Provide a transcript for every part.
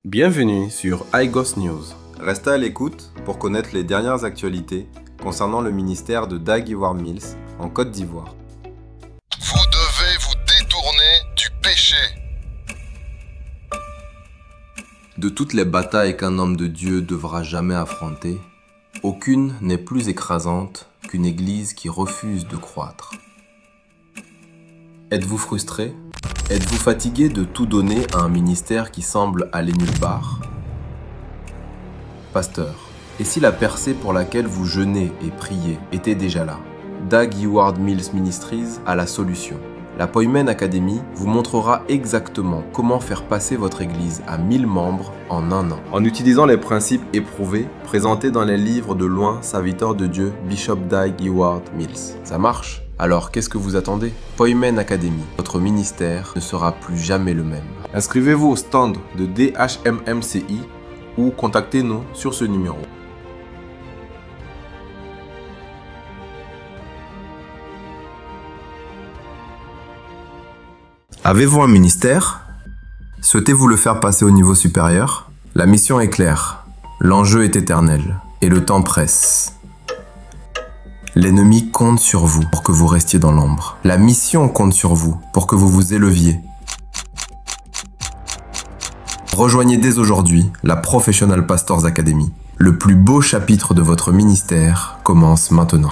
Bienvenue sur iGos News. Restez à l'écoute pour connaître les dernières actualités concernant le ministère de Dag Heward-Mills en Côte d'Ivoire. Vous devez vous détourner du péché. De toutes les batailles qu'un homme de Dieu devra jamais affronter, aucune n'est plus écrasante qu'une église qui refuse de croître. Êtes-vous frustré ? Êtes-vous fatigué de tout donner à un ministère qui semble aller nulle part ? Pasteur, et si la percée pour laquelle vous jeûnez et priez était déjà là ? Dag Heward-Mills Ministries a la solution. La Poimen Academy vous montrera exactement comment faire passer votre église à 1000 membres en un an. En utilisant les principes éprouvés présentés dans les livres de loin serviteur de Dieu Bishop Dag Heward-Mills. Ça marche ? Alors qu'est-ce que vous attendez ? Poimen Academy, votre ministère ne sera plus jamais le même. Inscrivez-vous au stand de DHMMCI ou contactez-nous sur ce numéro. Avez-vous un ministère ? Souhaitez-vous le faire passer au niveau supérieur ? La mission est claire, l'enjeu est éternel et le temps presse. L'ennemi compte sur vous pour que vous restiez dans l'ombre. La mission compte sur vous pour que vous vous éleviez. Rejoignez dès aujourd'hui la Professional Pastors Academy. Le plus beau chapitre de votre ministère commence maintenant.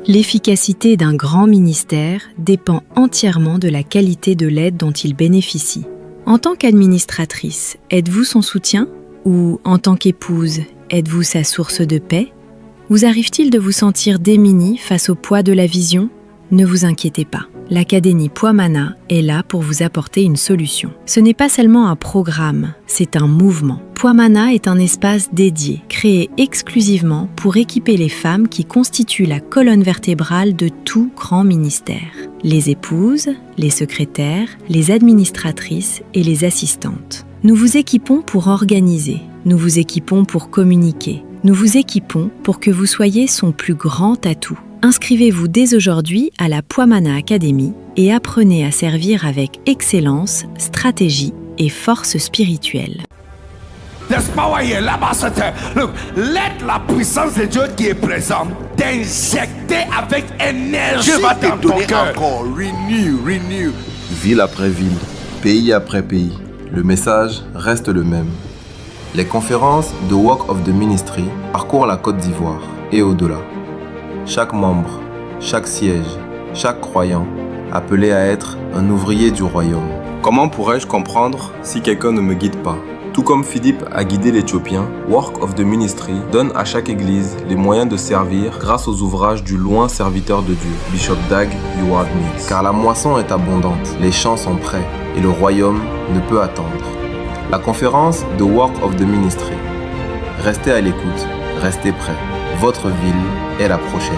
L'efficacité d'un grand ministère dépend entièrement de la qualité de l'aide dont il bénéficie. En tant qu'administratrice, êtes-vous son soutien ? Ou en tant qu'épouse, êtes-vous sa source de paix ? Vous arrive-t-il de vous sentir démunie face au poids de la vision ? Ne vous inquiétez pas. L'Académie Poimana est là pour vous apporter une solution. Ce n'est pas seulement un programme, c'est un mouvement. Poimana est un espace dédié, créé exclusivement pour équiper les femmes qui constituent la colonne vertébrale de tout grand ministère. Les épouses, les secrétaires, les administratrices et les assistantes. Nous vous équipons pour organiser, nous vous équipons pour communiquer, nous vous équipons pour que vous soyez son plus grand atout. Inscrivez-vous dès aujourd'hui à la Poimana Academy et apprenez à servir avec excellence, stratégie et force spirituelle. There's power here, là-bas. Look, let la puissance de Dieu qui est présente t'injecter avec énergie. Dieu va te dans ton donner cœur. encore. Renew. Ville après ville, pays après pays, le message reste le même. Les conférences de Walk of the Ministry parcourent la Côte d'Ivoire et au-delà. Chaque membre, chaque siège, chaque croyant appelé à être un ouvrier du royaume. Comment pourrais-je comprendre si quelqu'un ne me guide pas ? Tout comme Philippe a guidé l'Éthiopien, Work of the Ministry donne à chaque église les moyens de servir grâce aux ouvrages du loin serviteur de Dieu, Bishop Dag Heward-Mills. Car la moisson est abondante, les champs sont prêts et le royaume ne peut attendre. La conférence de Work of the Ministry. Restez à l'écoute, restez prêts. Votre ville est la prochaine.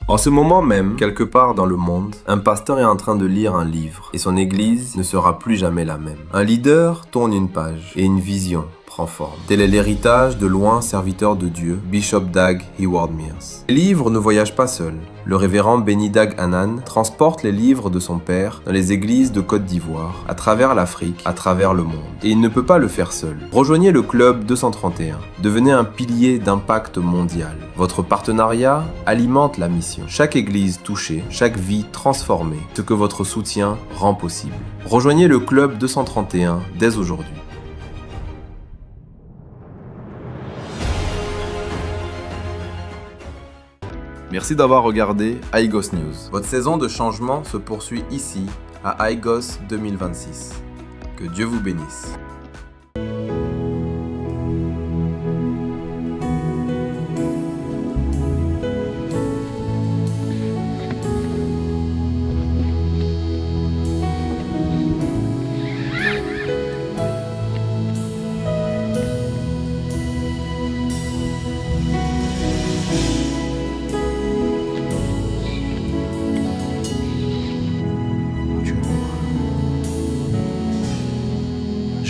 En ce moment même, quelque part dans le monde, un pasteur est en train de lire un livre et son église ne sera plus jamais la même. Un leader tourne une page et une vision prend forme. Tel est l'héritage de loin serviteur de Dieu, Bishop Dag Heward-Mills. Les livres ne voyagent pas seuls. Le révérend Benny Dag Hanan transporte les livres de son père dans les églises de Côte d'Ivoire, à travers l'Afrique, à travers le monde. Et il ne peut pas le faire seul. Rejoignez le club 231. Devenez un pilier d'impact mondial. Votre partenariat alimente la mission. Chaque église touchée, chaque vie transformée, ce que votre soutien rend possible. Rejoignez le club 231 dès aujourd'hui. Merci d'avoir regardé iGos News. Votre saison de changement se poursuit ici, à iGos 2026. Que Dieu vous bénisse.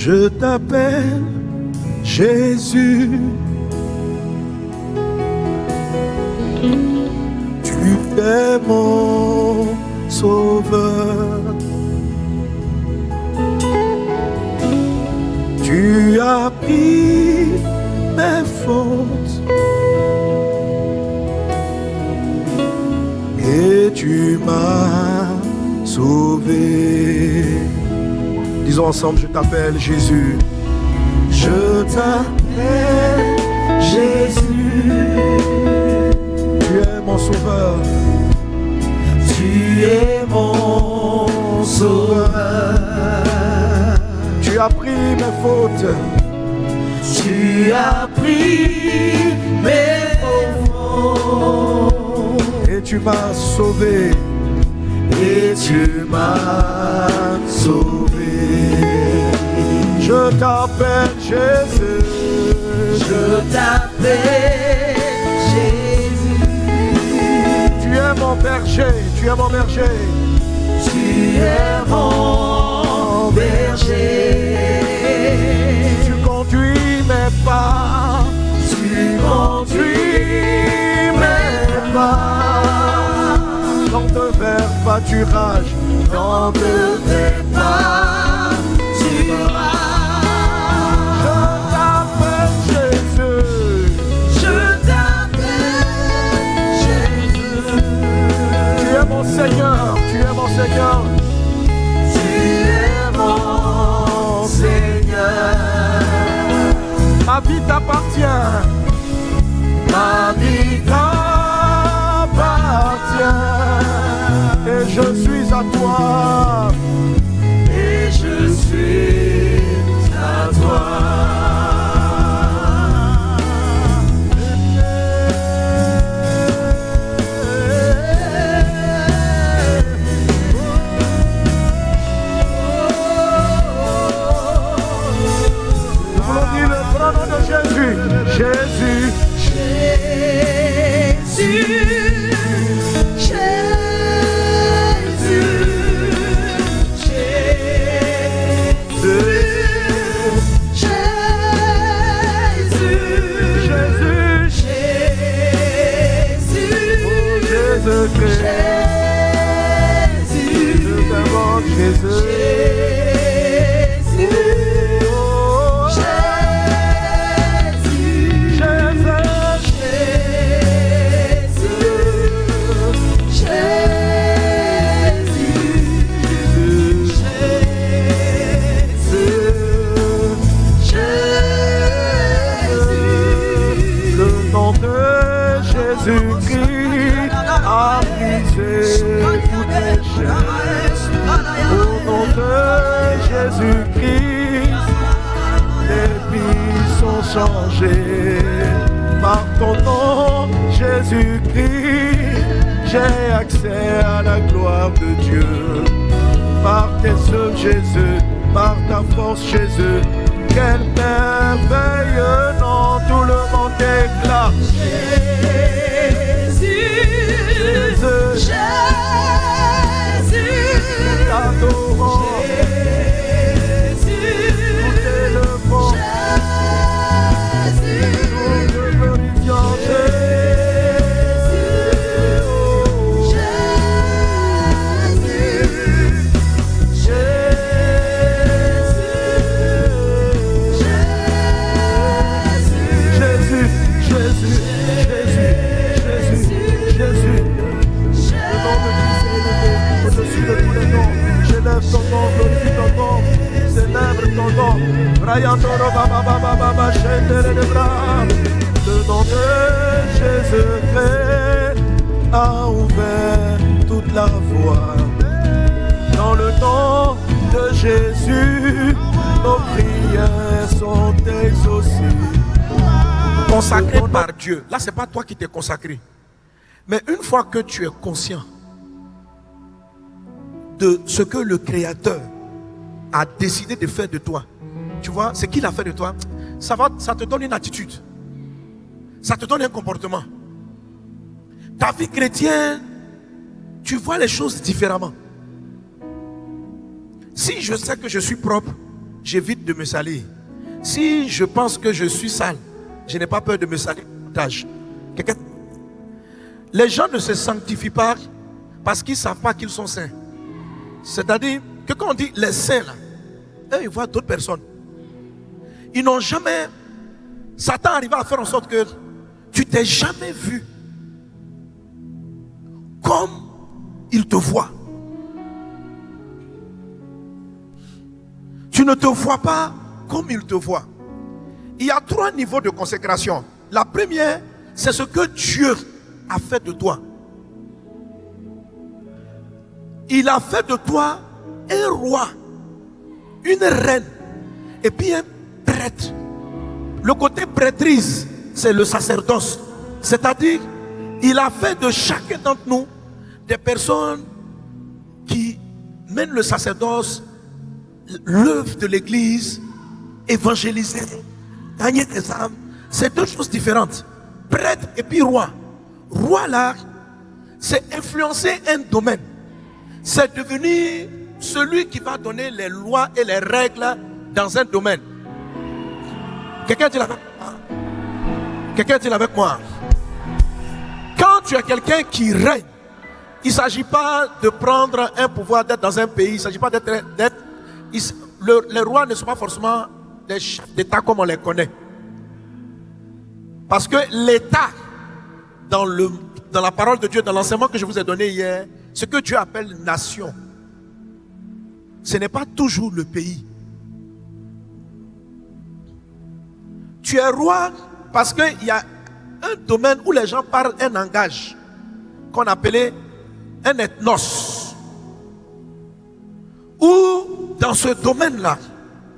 Je t'appelle Jésus. Tu es mon sauveur. sauvé. Disons ensemble, je t'appelle Jésus. Je t'appelle Jésus. Tu es mon sauveur. Tu es mon sauveur. Tu as pris mes fautes. Tu as pris mes fautes. Et tu m'as sauvé. Et tu m'as sauvé. Je t'appelle Jésus. Je t'appelle Jésus. Tu es mon berger. Tu es mon berger. Tu es mon berger. Tu conduis mes pas. Tu conduis mes pas. Dans de verts pâturages. Dans de verts pâturages. Je t'appelle Jésus. Je t'appelle Jésus. Tu es mon Seigneur. Tu es mon Seigneur. Tu es mon Seigneur. Ma vie t'appartient. Ma vie t'appartient. Et je suis à toi. Et je suis à toi. Nous voulons dire le grand nom de Jésus. Jésus. Jésus-Christ a brisé toutes les chaînes. Au nom de Jésus-Christ, les vies sont changées. Par ton nom, Jésus-Christ, j'ai accès à la gloire de Dieu. Par tes œuvres, Jésus, par ta force, Jésus, quelle merveille, non, tout le monde déclare. Jésus, t'adorons. Jésus, nous t'élevons. Jésus, nous te glorifions. Ton nom, glorifie ton nom, célèbre ton nom. Le nom de Jésus-Christ a ouvert toute la voie. Dans le nom de Jésus, nos prières sont exaucées. Consacré par Dieu. Là, c'est pas toi qui t'es consacré. Mais une fois que tu es conscient de ce que le Créateur a décidé de faire de toi, tu vois, ce qu'il a fait de toi, ça te donne une attitude, ça te donne un comportement. Ta vie chrétienne, tu vois les choses différemment. Si je sais que je suis propre, j'évite de me salir. Si je pense que je suis sale, je n'ai pas peur de me salir davantage. Les gens ne se sanctifient pas parce qu'ils ne savent pas qu'ils sont saints. C'est-à-dire que quand on dit les saints là, eux ils voient d'autres personnes. Ils n'ont jamais, Satan arrive à faire en sorte que tu t'es jamais vu comme il te voit. Tu ne te vois pas comme il te voit. Il y a 3 niveaux de consécration. La première, c'est ce que Dieu a fait de toi. Il a fait de toi un roi, une reine, et puis un prêtre. Le côté prêtrise, c'est le sacerdoce. C'est-à-dire, il a fait de chacun d'entre nous des personnes qui mènent le sacerdoce, l'œuvre de l'église, évangéliser, gagner des âmes. C'est 2 choses différentes. Prêtre et puis roi. Roi là, c'est influencer un domaine. C'est devenir celui qui va donner les lois et les règles dans un domaine. Quelqu'un dit avec moi? Quelqu'un dit avec moi? Quand tu es quelqu'un qui règne, il ne s'agit pas de prendre un pouvoir, d'être dans un pays. Il ne s'agit pas d'être... les rois ne sont pas forcément des chefs d'État comme on les connaît. Parce que l'État, dans la parole de Dieu, dans l'enseignement que je vous ai donné hier, ce que Dieu appelle nation, ce n'est pas toujours le pays. Tu es roi parce qu'il y a un domaine où les gens parlent un langage qu'on appelait un ethnos. Où dans ce domaine-là,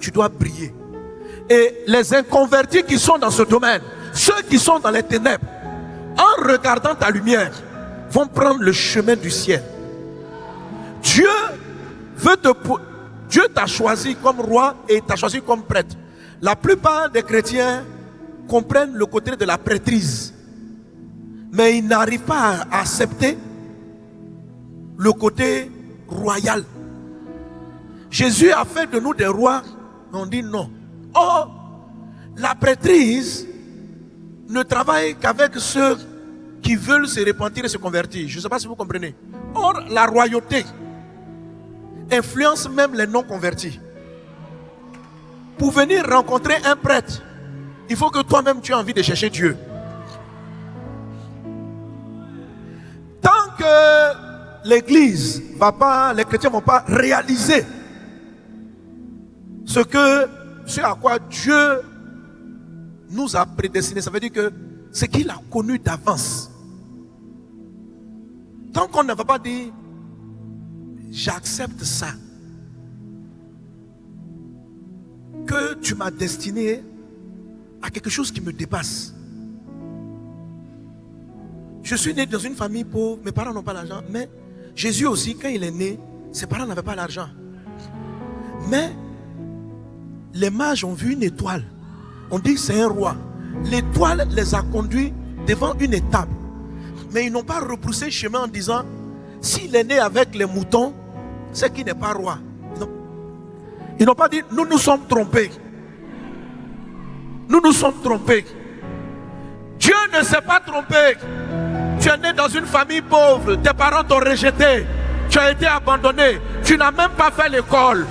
tu dois briller. Et les inconvertis qui sont dans ce domaine, ceux qui sont dans les ténèbres, en regardant ta lumière, vont prendre le chemin du ciel. Dieu t'a choisi comme roi et t'a choisi comme prêtre. La plupart des chrétiens comprennent le côté de la prêtrise, mais ils n'arrivent pas à accepter le côté royal. Jésus a fait de nous des rois, on dit non. Or, la prêtrise ne travaille qu'avec ceux qui veulent se repentir et se convertir. Je ne sais pas si vous comprenez. Or, la royauté influence même les non convertis. Pour venir rencontrer un prêtre, il faut que toi-même tu aies envie de chercher Dieu. Tant que l'église va pas, les chrétiens ne vont pas réaliser ce à quoi Dieu nous a prédestiné, ça veut dire que ce qu'il a connu d'avance. Tant qu'on ne va pas dire j'accepte ça, que tu m'as destiné à quelque chose qui me dépasse. Je suis né dans une famille pauvre, mes parents n'ont pas l'argent, mais Jésus aussi, quand il est né, ses parents n'avaient pas l'argent. Mais les mages ont vu une étoile. On dit que c'est un roi. L'étoile les a conduits devant une étape. Mais ils n'ont pas repoussé le chemin en disant s'il est né avec les moutons, c'est qu'il n'est pas roi. Non. Ils n'ont pas dit nous nous sommes trompés. Nous nous sommes trompés. Dieu ne s'est pas trompé. Tu es né dans une famille pauvre, tes parents t'ont rejeté, tu as été abandonné, tu n'as même pas fait l'école.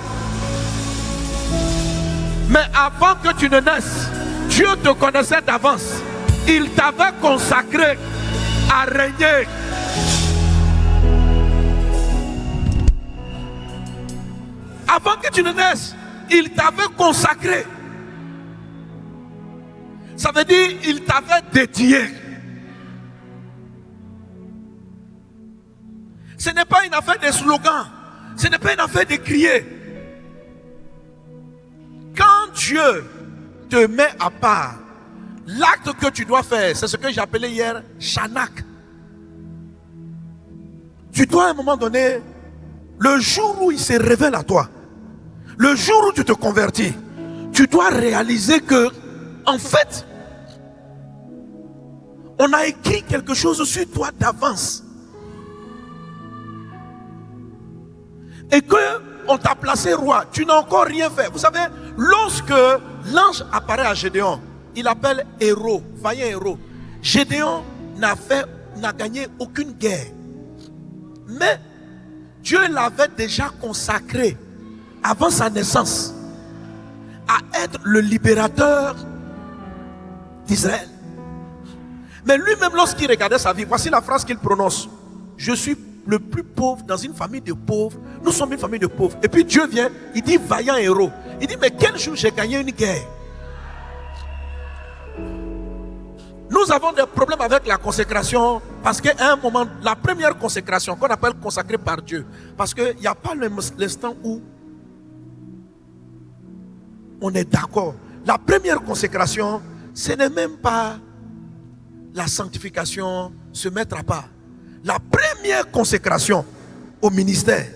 Mais avant que tu ne naisses, Dieu te connaissait d'avance. Il t'avait consacré à régner. Avant que tu ne naisses, il t'avait consacré. Ça veut dire il t'avait dédié. Ce n'est pas une affaire de slogans. Ce n'est pas une affaire de crier. Quand Dieu te met à part, l'acte que tu dois faire, c'est ce que j'appelais hier Shanak. Tu dois à un moment donné, le jour où il se révèle à toi, le jour où tu te convertis, tu dois réaliser que, en fait, on a écrit quelque chose sur toi d'avance. Et qu'on t'a placé roi, tu n'as encore rien fait. Vous savez, lorsque l'ange apparaît à Gédéon, il appelle héros, vaillant héros. Gédéon n'a gagné aucune guerre. Mais Dieu l'avait déjà consacré, avant sa naissance, à être le libérateur d'Israël. Mais lui-même, lorsqu'il regardait sa vie, voici la phrase qu'il prononce: je suis le plus pauvre dans une famille de pauvres. Nous sommes une famille de pauvres. Et puis Dieu vient, il dit vaillant héros. Il dit mais quel jour j'ai gagné une guerre? Nous avons des problèmes avec la consécration parce qu'à un moment, la première consécration qu'on appelle consacrée par Dieu, parce qu'il n'y a pas l'instant où on est d'accord. La première consécration, ce n'est même pas la sanctification, se mettre à part. La première consécration au ministère,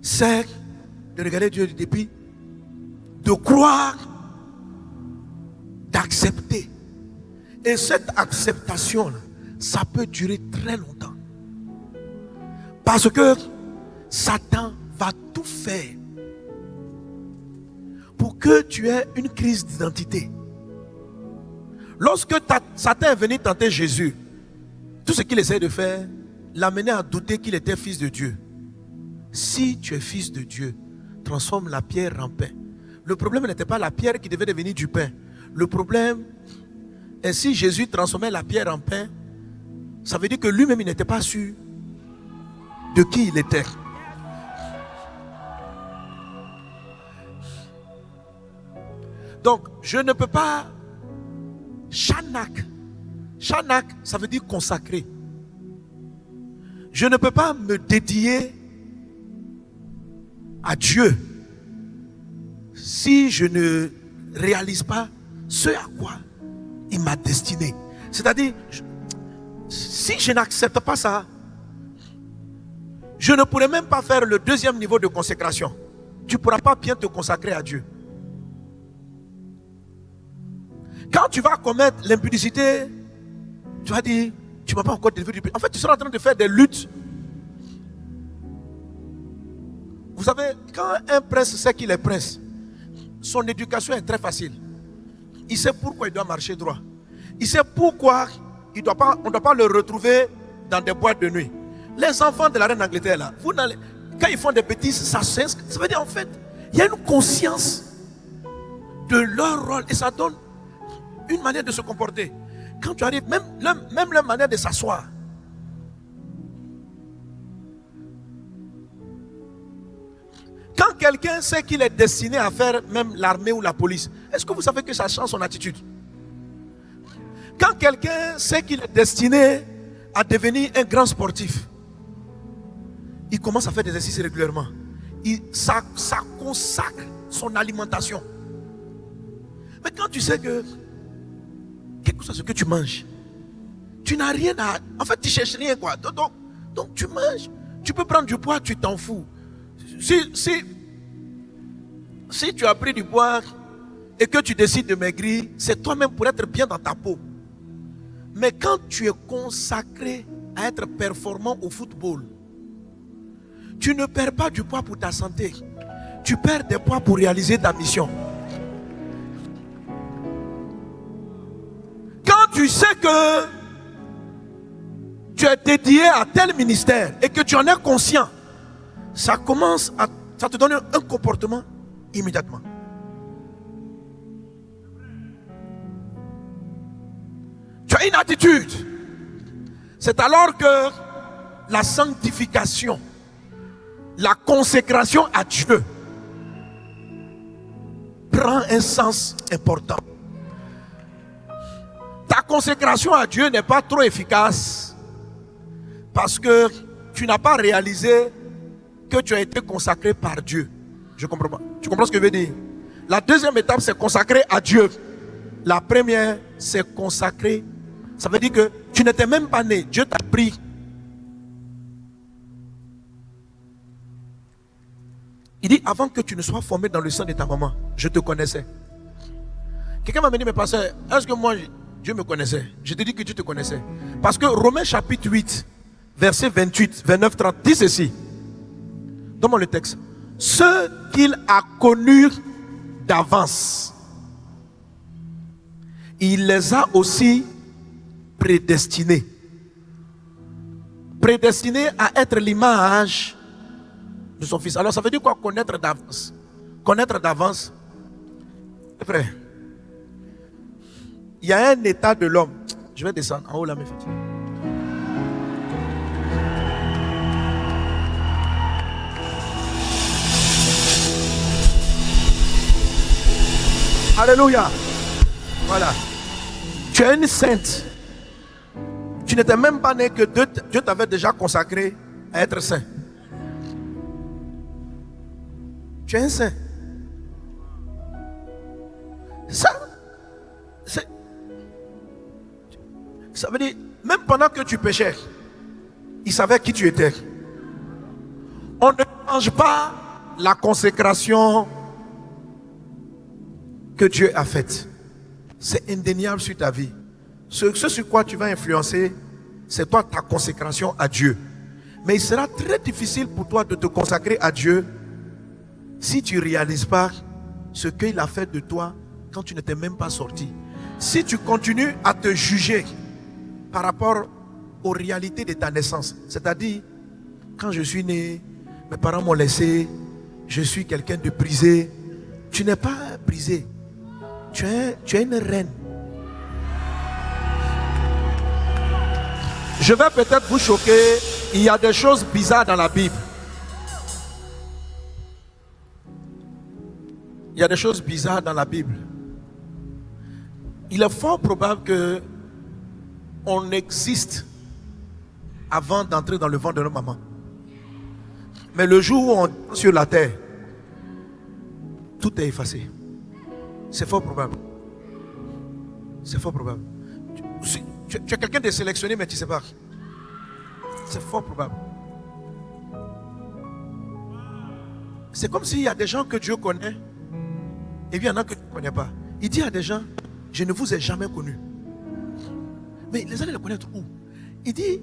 c'est de regarder Dieu du dépit, de croire, d'accepter. Et cette acceptation, ça peut durer très longtemps. Parce que Satan va tout faire pour que tu aies une crise d'identité. Lorsque Satan est venu tenter Jésus, tout ce qu'il essaie de faire, l'amener à douter qu'il était fils de Dieu. Si tu es fils de Dieu, transforme la pierre en pain. Le problème n'était pas la pierre qui devait devenir du pain. Le problème est si Jésus transformait la pierre en pain, ça veut dire que lui-même il n'était pas sûr de qui il était. Donc, je ne peux pas. Shanak. Shanak, ça veut dire consacré. Je ne peux pas me dédier à Dieu si je ne réalise pas ce à quoi il m'a destiné. C'est-à-dire, si je n'accepte pas ça, je ne pourrai même pas faire le deuxième niveau de consécration. Tu ne pourras pas bien te consacrer à Dieu. Quand tu vas commettre l'impudicité, tu vas dire, tu ne m'as pas encore délivré du péché. En fait, tu seras en train de faire des luttes. Vous savez, quand un prince sait qu'il est prince, son éducation est très facile. Il sait pourquoi il doit marcher droit. Il sait pourquoi on ne doit pas le retrouver dans des boîtes de nuit. Les enfants de la reine d'Angleterre, là, quand ils font des bêtises, ça veut dire en fait, il y a une conscience de leur rôle et ça donne une manière de se comporter. Quand tu arrives, même leur manière de s'asseoir. Quand quelqu'un sait qu'il est destiné à faire même l'armée ou la police, est-ce que vous savez que ça change son attitude? Quand quelqu'un sait qu'il est destiné à devenir un grand sportif, il commence à faire des exercices régulièrement. Ça consacre son alimentation. Mais quand tu sais que quel que soit ce que tu manges, tu n'as rien à... En fait, tu ne cherches rien, quoi. Donc tu manges. Tu peux prendre du poids, tu t'en fous. Si tu as pris du poids et que tu décides de maigrir, c'est toi-même pour être bien dans ta peau. Mais quand tu es consacré à être performant au football, tu ne perds pas du poids pour ta santé. Tu perds des poids pour réaliser ta mission. Quand tu sais que tu es dédié à tel ministère et que tu en es conscient, ça te donne un comportement immédiatement. Tu as une attitude. C'est alors que la sanctification, la consécration à Dieu prend un sens important. Ta consécration à Dieu n'est pas trop efficace parce que tu n'as pas réalisé que tu as été consacré par Dieu. Je comprends pas. Tu comprends ce que je veux dire? La deuxième étape, c'est consacrer à Dieu. La première, c'est consacrer. Ça veut dire que tu n'étais même pas né. Dieu t'a pris. Il dit, avant que tu ne sois formé dans le sein de ta maman, je te connaissais. Quelqu'un m'a dit, mais pasteur, est-ce que moi, Dieu me connaissait? Je te dis que Dieu te connaissait. Parce que Romains chapitre 8, verset 28, 29, 30, dit ceci. Donne-moi le texte. Ceux qu'il a connus d'avance, il les a aussi prédestinés. Prédestinés à être l'image de son fils. Alors ça veut dire quoi, connaître d'avance? Connaître d'avance, frère, il y a un état de l'homme. Je vais descendre en haut là, mes filles. Alléluia. Voilà. Tu es une sainte. Tu n'étais même pas né que Dieu t'avait déjà consacré à être saint. Tu es un saint. Ça veut dire, même pendant que tu péchais, il savait qui tu étais. On ne change pas la consécration que Dieu a faite. C'est indéniable sur ta vie. Ce sur quoi tu vas influencer, c'est toi, ta consécration à Dieu. Mais il sera très difficile pour toi de te consacrer à Dieu si tu ne réalises pas ce qu'il a fait de toi quand tu n'étais même pas sorti. Si tu continues à te juger par rapport aux réalités de ta naissance, c'est-à-dire, quand je suis né, mes parents m'ont laissé, je suis quelqu'un de brisé. Tu n'es pas brisé. Tu es une reine. Je vais peut-être vous choquer. Il y a des choses bizarres dans la Bible. Il y a des choses bizarres dans la Bible. Il est fort probable que on existe avant d'entrer dans le ventre de notre maman. Mais le jour où on est sur la terre, tout est effacé. C'est fort probable. C'est fort probable. Tu es quelqu'un de sélectionné, mais tu ne sais pas. C'est fort probable. C'est comme s'il y a des gens que Dieu connaît, et puis il y en a que tu ne connais pas. Il dit à des gens, je ne vous ai jamais connus. Mais les allez le connaître où? Il dit,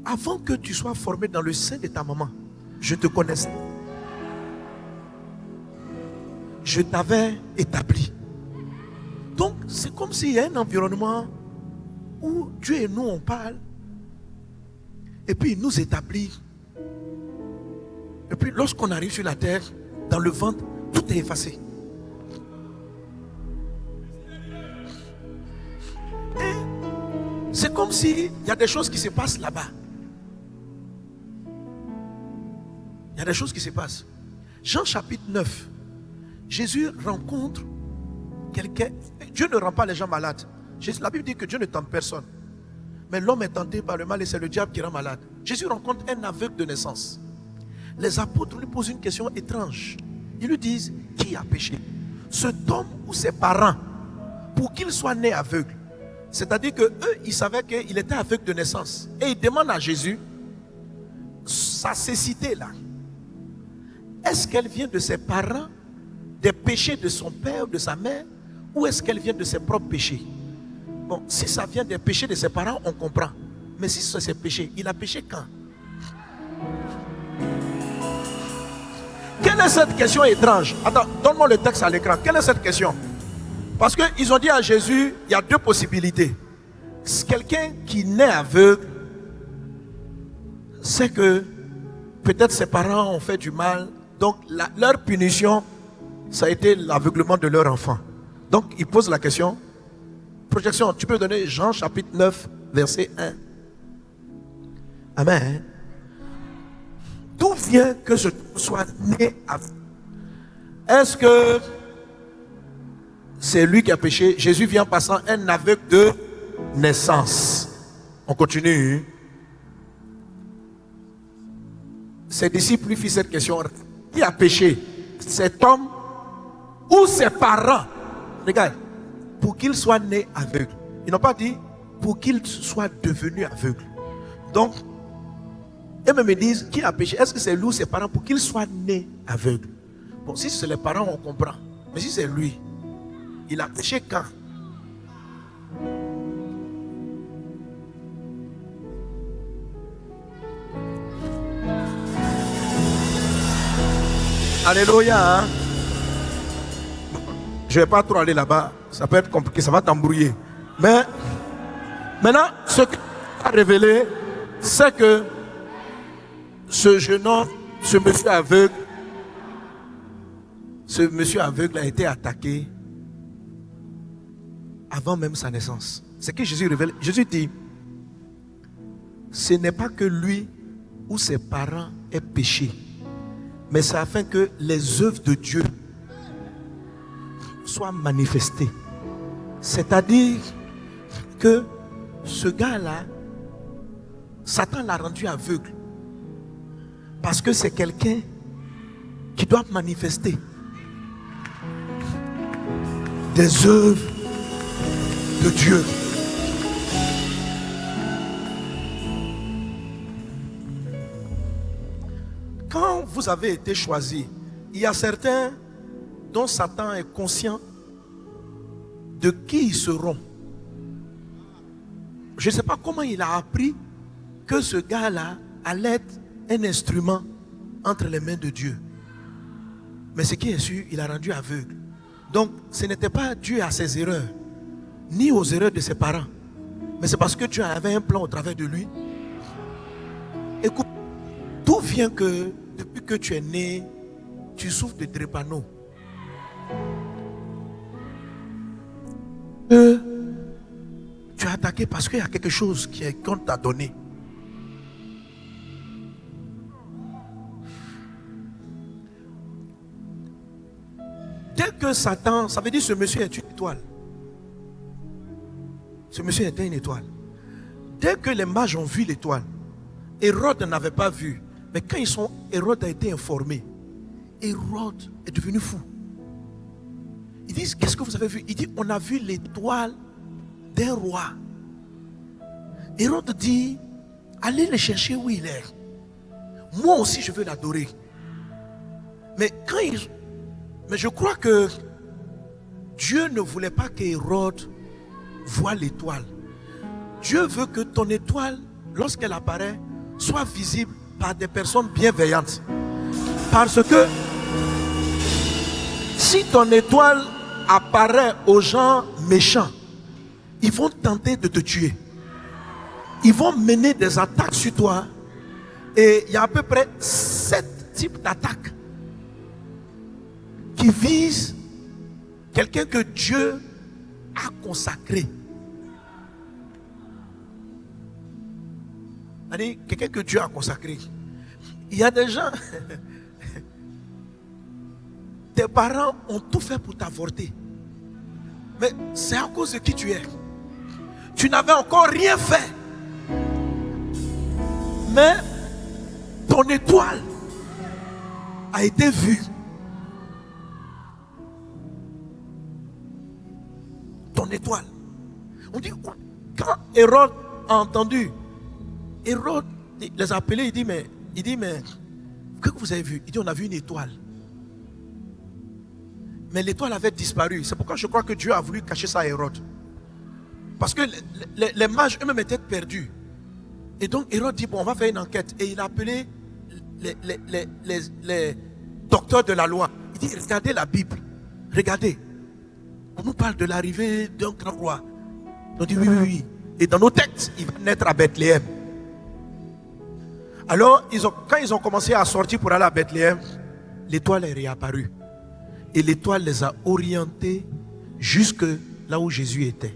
avant que tu sois formé dans le sein de ta maman, je te connaissais. Je t'avais établi. Donc, c'est comme s'il y a un environnement où Dieu et nous, on parle. Et puis, il nous établit. Et puis, lorsqu'on arrive sur la terre, dans le ventre, tout est effacé. Et c'est comme s'il y a des choses qui se passent là-bas. Il y a des choses qui se passent. Jean chapitre 9. Jésus rencontre quelqu'un. Dieu ne rend pas les gens malades. La Bible dit que Dieu ne tente personne. Mais l'homme est tenté par le mal et c'est le diable qui rend malade. Jésus rencontre un aveugle de naissance. Les apôtres lui posent une question étrange. Ils lui disent, qui a péché? Cet homme ou ses parents, pour qu'il soit né aveugle? C'est-à-dire que eux, ils savaient qu'il était aveugle de naissance. Et ils demandent à Jésus, sa cécité là, est-ce qu'elle vient de ses parents, des péchés de son père ou de sa mère, ou est-ce qu'elle vient de ses propres péchés? Bon, si ça vient des péchés de ses parents, on comprend. Mais si c'est ses péchés, il a péché quand? Quelle est cette question étrange? Attends, donne-moi le texte à l'écran. Quelle est cette question? Parce qu'ils ont dit à Jésus, il y a deux possibilités. Quelqu'un qui naît aveugle, c'est que peut-être ses parents ont fait du mal. Donc leur punition, ça a été l'aveuglement de leur enfant. Donc ils posent la question. Projection, tu peux donner Jean chapitre 9, verset 1. Amen. D'où vient que ce soit né aveugle? Est-ce que c'est lui qui a péché? Jésus vient en passant un aveugle de naissance. On continue. Ses disciples lui firent cette question. Qui a péché? Cet homme ou ses parents? Regarde, pour qu'il soit né aveugle. Ils n'ont pas dit pour qu'il soit devenu aveugle. Donc, eux-mêmes me disent, qui a péché? Est-ce que c'est lui ou ses parents pour qu'il soit né aveugle? Bon, si c'est les parents, on comprend. Mais si c'est lui, il a péché quand? Alléluia. Hein? Je ne vais pas trop aller là-bas. Ça peut être compliqué, ça va t'embrouiller. Mais maintenant, ce qu'il a révélé, c'est que ce jeune homme, ce monsieur aveugle a été attaqué avant même sa naissance. C'est que Jésus révèle. Jésus dit, ce n'est pas que lui ou ses parents aient péché, mais c'est afin que les œuvres de Dieu soit manifesté. C'est-à-dire que ce gars-là, Satan l'a rendu aveugle. Parce que c'est quelqu'un qui doit manifester des œuvres de Dieu. Quand vous avez été choisi, il y a certains dont Satan est conscient de qui ils seront. Je ne sais pas comment il a appris que ce gars-là allait être un instrument entre les mains de Dieu. Mais ce qui est sûr, il a rendu aveugle. Donc, ce n'était pas dû à ses erreurs, ni aux erreurs de ses parents. Mais c'est parce que Dieu avait un plan au travers de lui. Écoute, d'où vient que depuis que tu es né, tu souffres de drépano? Tu es attaqué parce qu'il y a quelque chose qu'on t'a donné. Dès que Satan, ça veut dire ce monsieur est une étoile. Ce monsieur était une étoile. Dès que les mages ont vu l'étoile, Hérode n'avait pas vu. Mais quand Hérode a été informé, Hérode est devenu fou. Ils disent, qu'est-ce que vous avez vu? Il dit, on a vu l'étoile d'un roi. Hérode dit, allez le chercher où il est. Moi aussi je veux l'adorer. Mais je crois que Dieu ne voulait pas qu'Hérode voie l'étoile. Dieu veut que ton étoile, lorsqu'elle apparaît, soit visible par des personnes bienveillantes. Parce que si ton étoile apparaît aux gens méchants, ils vont tenter de te tuer. Ils vont mener des attaques sur toi. Et il y a à peu près 7 types d'attaques qui visent quelqu'un que Dieu a consacré. C'est-à-dire quelqu'un que Dieu a consacré. Il y a des gens, tes parents ont tout fait pour t'avorter. Mais c'est à cause de qui tu es. Tu n'avais encore rien fait. Mais ton étoile a été vue. Ton étoile. On dit, quand Hérode a entendu, Hérode les a appelés, il dit, mais qu'est-ce que vous avez vu? Il dit, on a vu une étoile. Mais l'étoile avait disparu. C'est pourquoi je crois que Dieu a voulu cacher ça à Hérode. Parce que les mages eux-mêmes étaient perdus. Et donc Hérode dit, bon, on va faire une enquête. Et il a appelé les docteurs de la loi. Il dit, regardez la Bible. Regardez. On nous parle de l'arrivée d'un grand roi. On dit, oui. Et dans nos textes, il va naître à Bethléem. Alors, quand ils ont commencé à sortir pour aller à Bethléem, l'étoile est réapparue. Et l'étoile les a orientés jusque là où Jésus était.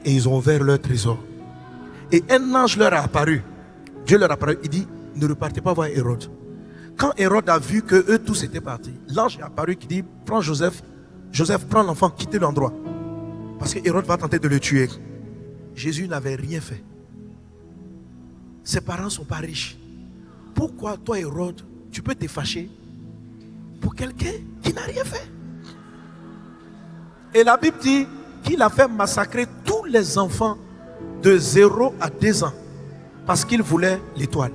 Et ils ont ouvert leur trésor. Et un ange leur a apparu. Dieu leur a apparu. Il dit, ne repartez pas voir Hérode. Quand Hérode a vu que eux tous étaient partis, l'ange est apparu qui dit, prends Joseph. Joseph, prends l'enfant, quittez l'endroit. Parce que Hérode va tenter de le tuer. Jésus n'avait rien fait. Ses parents ne sont pas riches. Pourquoi toi, Hérode, tu peux te fâcher pour quelqu'un qui n'a rien fait? Et la Bible dit qu'il a fait massacrer tous les enfants de 0 à 2 ans parce qu'il voulait l'étoile.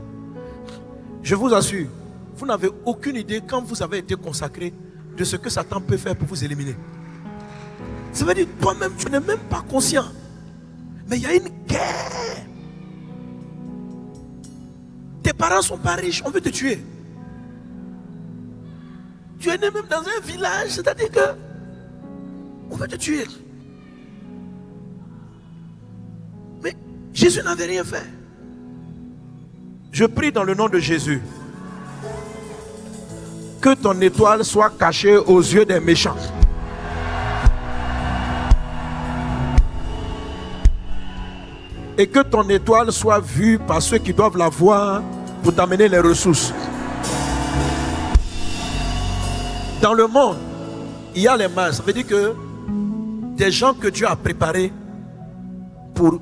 Je vous assure, vous n'avez aucune idée quand vous avez été consacré de ce que Satan peut faire pour vous éliminer. Ça veut dire toi-même, tu n'es même pas conscient. Mais il y a une guerre. Tes parents ne sont pas riches, on veut te tuer. Tu es né même dans un village, c'est-à-dire que on veut te tuer. Mais Jésus n'avait rien fait. Je prie dans le nom de Jésus que ton étoile soit cachée aux yeux des méchants. Et que ton étoile soit vue par ceux qui doivent la voir pour t'amener les ressources. Dans le monde, il y a les mages. Ça veut dire que des gens que Dieu a préparés pour,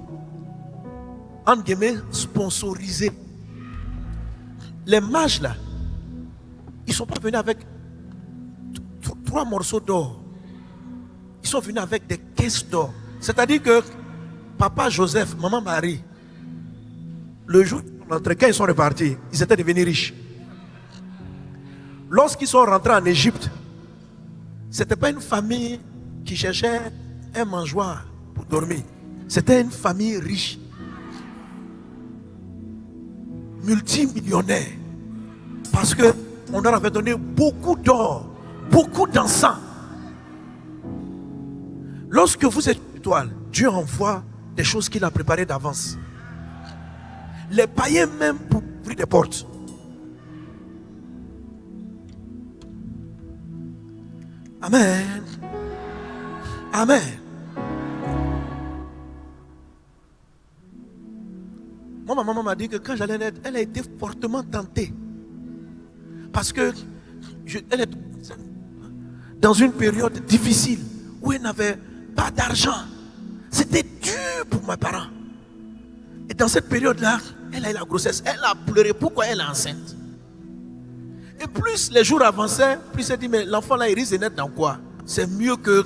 entre guillemets, sponsoriser. Les mages là, ils ne sont pas venus avec 3 morceaux d'or. Ils sont venus avec des caisses d'or. C'est-à-dire que papa Joseph, maman Marie, le jour entre quand ils sont repartis, ils étaient devenus riches. Lorsqu'ils sont rentrés en Égypte, ce n'était pas une famille qui cherchait un mangeoire pour dormir. C'était une famille riche, multimillionnaire, parce qu'on leur avait donné beaucoup d'or, beaucoup d'encens. Lorsque vous êtes une étoile, Dieu envoie des choses qu'il a préparées d'avance. Les païens même pour ouvrir des portes. Amen. Amen. Moi, ma maman m'a dit que quand j'allais naître, elle a été fortement tentée. Parce que elle est dans une période difficile où elle n'avait pas d'argent. C'était dur pour mes parents. Et dans cette période-là, elle a eu la grossesse. Elle a pleuré. Pourquoi elle est enceinte? Et plus les jours avançaient, plus elle dit, mais l'enfant là, il risque de naître dans quoi? C'est mieux que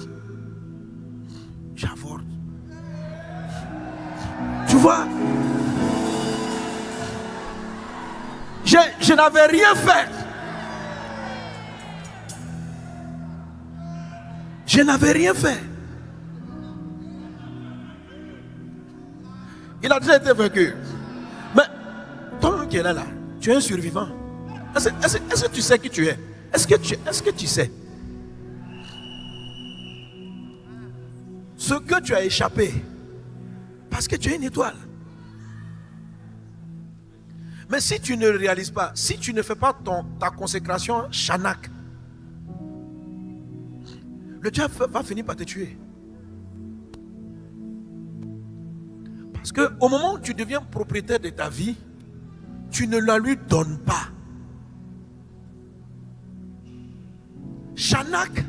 j'avorte. Tu vois? Je n'avais rien fait. Je n'avais rien fait. Il a déjà été vaincu. Mais toi qui es là, tu es un survivant. Est-ce que tu sais qui tu es? Est-ce que tu sais? Ce que tu as échappé, parce que tu es une étoile. Mais si tu ne le réalises pas, si tu ne fais pas ta consécration Shanak, le diable va finir par te tuer. Parce qu'au moment où tu deviens propriétaire de ta vie, tu ne la lui donnes pas. Shanak,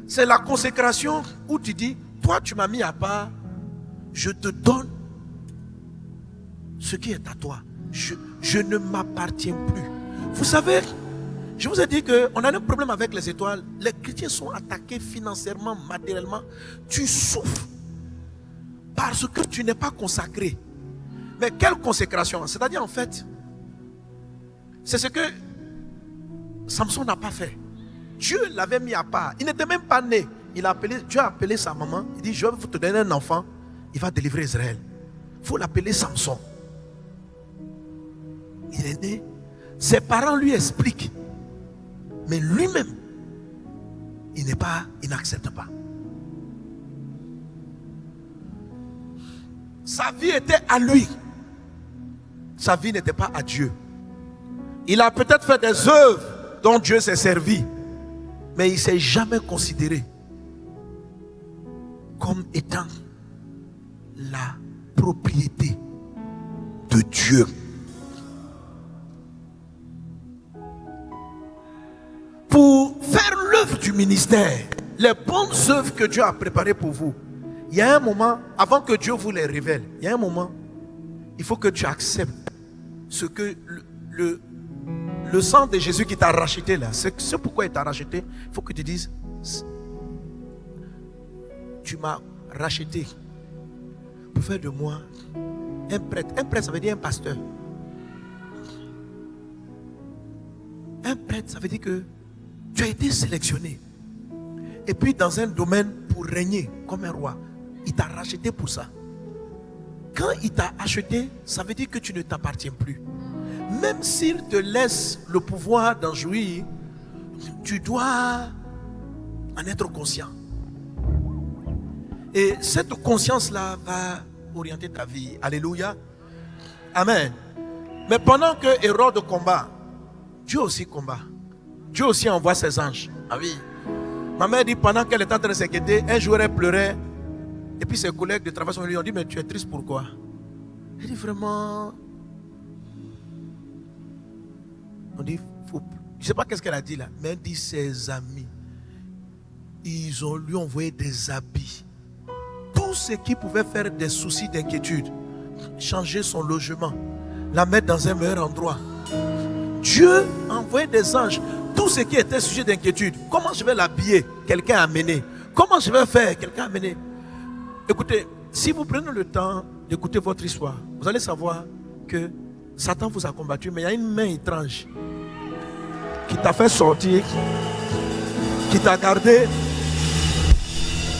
c'est la consécration où tu dis, toi tu m'as mis à part, je te donne ce qui est à toi. Je ne m'appartiens plus. Vous savez, je vous ai dit qu'on a un problème avec les étoiles. Les chrétiens sont attaqués financièrement, matériellement. Tu souffres parce que tu n'es pas consacré. Mais quelle consécration? C'est-à-dire en fait, c'est ce que Samson n'a pas fait. Dieu l'avait mis à part. Il n'était même pas né. Dieu a appelé sa maman. Il dit, je vais vous te donner un enfant. Il va délivrer Israël. Il faut l'appeler Samson. Il est né. Ses parents lui expliquent. Mais lui-même, il n'accepte pas. Sa vie était à lui. Sa vie n'était pas à Dieu. Il a peut-être fait des œuvres dont Dieu s'est servi. Mais il ne s'est jamais considéré comme étant la propriété de Dieu. Pour faire l'œuvre du ministère, les bonnes œuvres que Dieu a préparées pour vous, il y a un moment, avant que Dieu vous les révèle, il y a un moment, il faut que tu acceptes ce que le sang de Jésus qui t'a racheté là, c'est pourquoi il t'a racheté. Il faut que tu dises, tu m'as racheté pour faire de moi un prêtre. Un prêtre, ça veut dire un pasteur. Un prêtre, ça veut dire que tu as été sélectionné. Et puis dans un domaine pour régner comme un roi. Il t'a racheté pour ça. Quand il t'a acheté, ça veut dire que tu ne t'appartiens plus. Même s'il te laisse le pouvoir d'en jouir, tu dois en être conscient. Et cette conscience-là va orienter ta vie. Alléluia. Amen. Mais pendant que Hérode combat, Dieu aussi combat. Dieu aussi envoie ses anges. Ah oui. Ma mère dit, pendant qu'elle était en train de s'inquiéter, un jour elle pleurait. Et puis ses collègues de travail lui ont dit, mais tu es triste pourquoi? Elle dit vraiment... On dit, je ne sais pas qu'est-ce qu'elle a dit là, mais elle dit ses amis. ils ont lui envoyé des habits. Tout ce qui pouvait faire des soucis d'inquiétude. Changer son logement. La mettre dans un meilleur endroit. Dieu a envoyé des anges. Tout ce qui était sujet d'inquiétude. Comment je vais l'habiller? Quelqu'un a amené. Comment je vais faire? Quelqu'un a amené. Écoutez, si vous prenez le temps d'écouter votre histoire, vous allez savoir que Satan vous a combattu, mais il y a une main étrange qui t'a fait sortir, qui t'a gardé.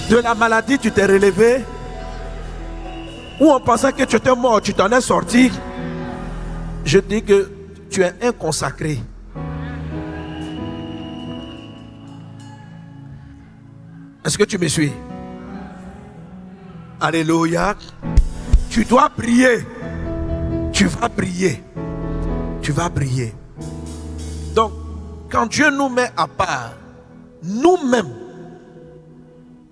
De la maladie, tu t'es relevé. Ou on pensait que tu étais mort, tu t'en es sorti. Je dis que tu es inconsacré. Est-ce que tu me suis? Alléluia. Tu dois prier. Tu vas prier. Tu vas prier. Donc, quand Dieu nous met à part, nous-mêmes,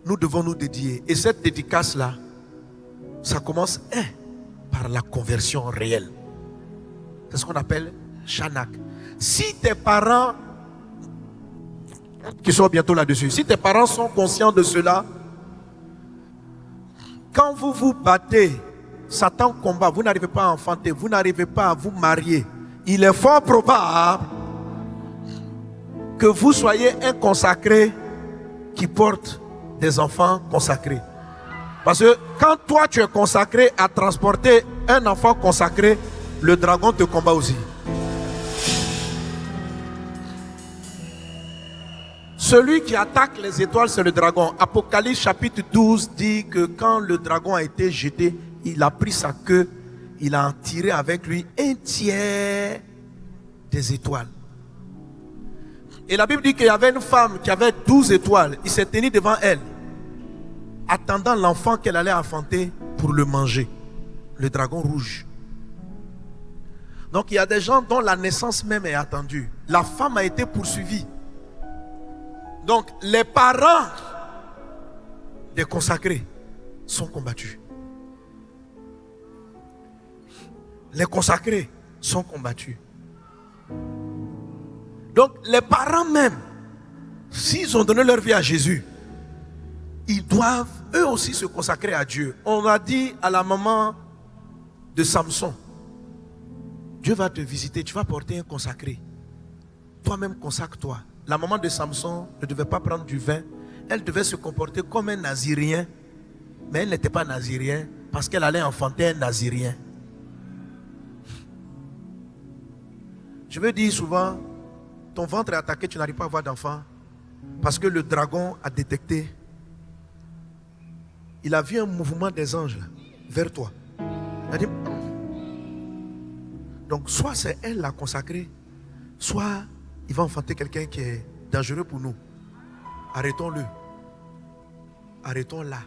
nous devons nous dédier. Et cette dédicace-là, ça commence par la conversion réelle. C'est ce qu'on appelle Shanak. Si tes parents, qui sont bientôt là-dessus, si tes parents sont conscients de cela, quand vous vous battez, Satan combat, vous n'arrivez pas à enfanter, vous n'arrivez pas à vous marier. Il est fort probable que vous soyez un consacré qui porte des enfants consacrés. Parce que quand toi tu es consacré à transporter un enfant consacré, le dragon te combat aussi. Celui qui attaque les étoiles, c'est le dragon. Apocalypse chapitre 12 dit que quand le dragon a été jeté, il a pris sa queue, il a tiré avec lui un tiers des étoiles. Et la Bible dit qu'il y avait une femme qui avait 12 étoiles. Il s'est tenu devant elle, attendant l'enfant qu'elle allait enfanter pour le manger. Le dragon rouge. Donc il y a des gens dont la naissance même est attendue. La femme a été poursuivie. Donc les parents des consacrés sont combattus. Les consacrés sont combattus. Donc les parents même, s'ils ont donné leur vie à Jésus, ils doivent eux aussi se consacrer à Dieu. On a dit à la maman de Samson, Dieu va te visiter, tu vas porter un consacré. Toi-même consacre-toi. La maman de Samson ne devait pas prendre du vin. Elle devait se comporter comme un nazirien. Mais elle n'était pas nazirien parce qu'elle allait enfanter un nazirien. Je veux dire souvent, ton ventre est attaqué, tu n'arrives pas à avoir d'enfant parce que le dragon a détecté. Il a vu un mouvement des anges vers toi. Il a dit, donc soit c'est elle la consacrée, soit il va enfanter quelqu'un qui est dangereux pour nous. Arrêtons-le. Arrêtons-la.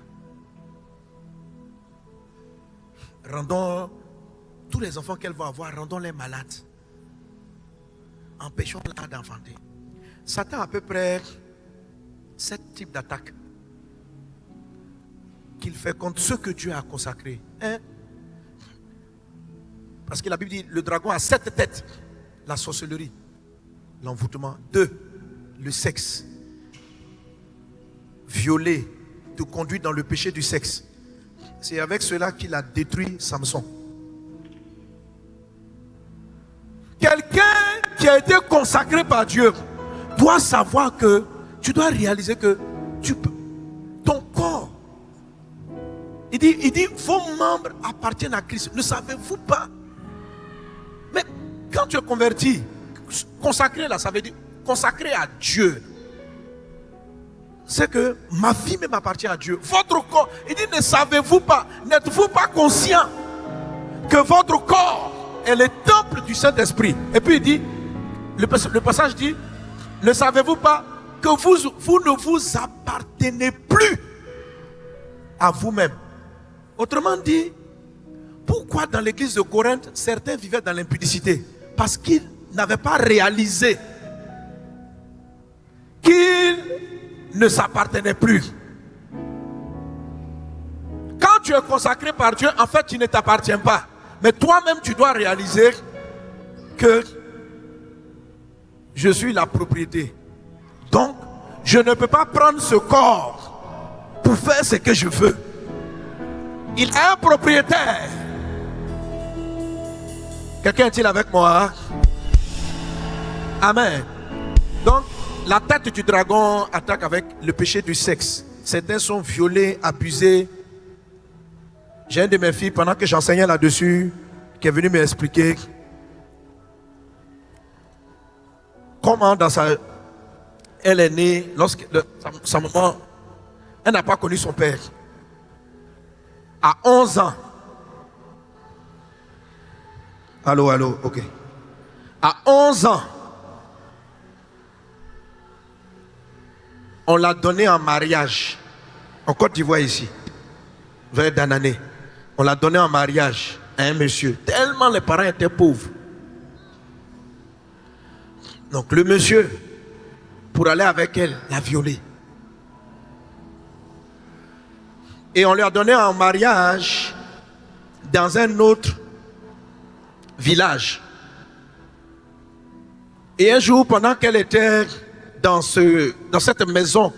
Rendons tous les enfants qu'elle va avoir, rendons-les malades. Empêchons-la d'enfanter. Satan a à peu près 7 types d'attaques qu'il fait contre ceux que Dieu a consacrés. Parce que la Bible dit, le dragon a 7 têtes. La sorcellerie, l'envoûtement. 2, le sexe. Violer, te conduire dans le péché du sexe. C'est avec cela qu'il a détruit Samson. Quelqu'un qui a été consacré par Dieu doit savoir que tu dois réaliser que ton corps, il dit vos membres appartiennent à Christ. Ne savez-vous pas? Mais quand tu es converti, consacré là, ça veut dire consacré à Dieu. C'est que ma vie même appartient à Dieu. Votre corps, il dit, ne savez-vous pas, n'êtes-vous pas conscient que votre corps est le temple du Saint-Esprit? Et puis il dit, le passage dit, ne savez-vous pas que vous ne vous appartenez plus à vous-même? Autrement dit, pourquoi dans l'église de Corinthe, certains vivaient dans l'impudicité? Parce qu'ils n'avaient pas réalisé qu'ils ne s'appartenaient plus. Quand tu es consacré par Dieu, en fait, tu ne t'appartiens pas. Mais toi-même, tu dois réaliser que je suis la propriété. Donc, Je ne peux pas prendre ce corps pour faire ce que je veux. Il a un propriétaire. Quelqu'un est-il avec moi? Amen. Donc, la tête du dragon attaque avec le péché du sexe. Certains sont violés, abusés. J'ai une de mes filles, pendant que j'enseignais là-dessus, qui est venue m'expliquer comment elle est née, lorsque sa maman, elle n'a pas connu son père. À 11 ans. Allô, ok. À 11 ans, on l'a donné en mariage. En Côte d'Ivoire ici. Vers Danané. On l'a donné en mariage à un monsieur. Tellement les parents étaient pauvres. Donc le monsieur, pour aller avec elle, l'a violée. Et on lui a donné en mariage dans un autre village. Et un jour, pendant qu'elle était dans cette maison,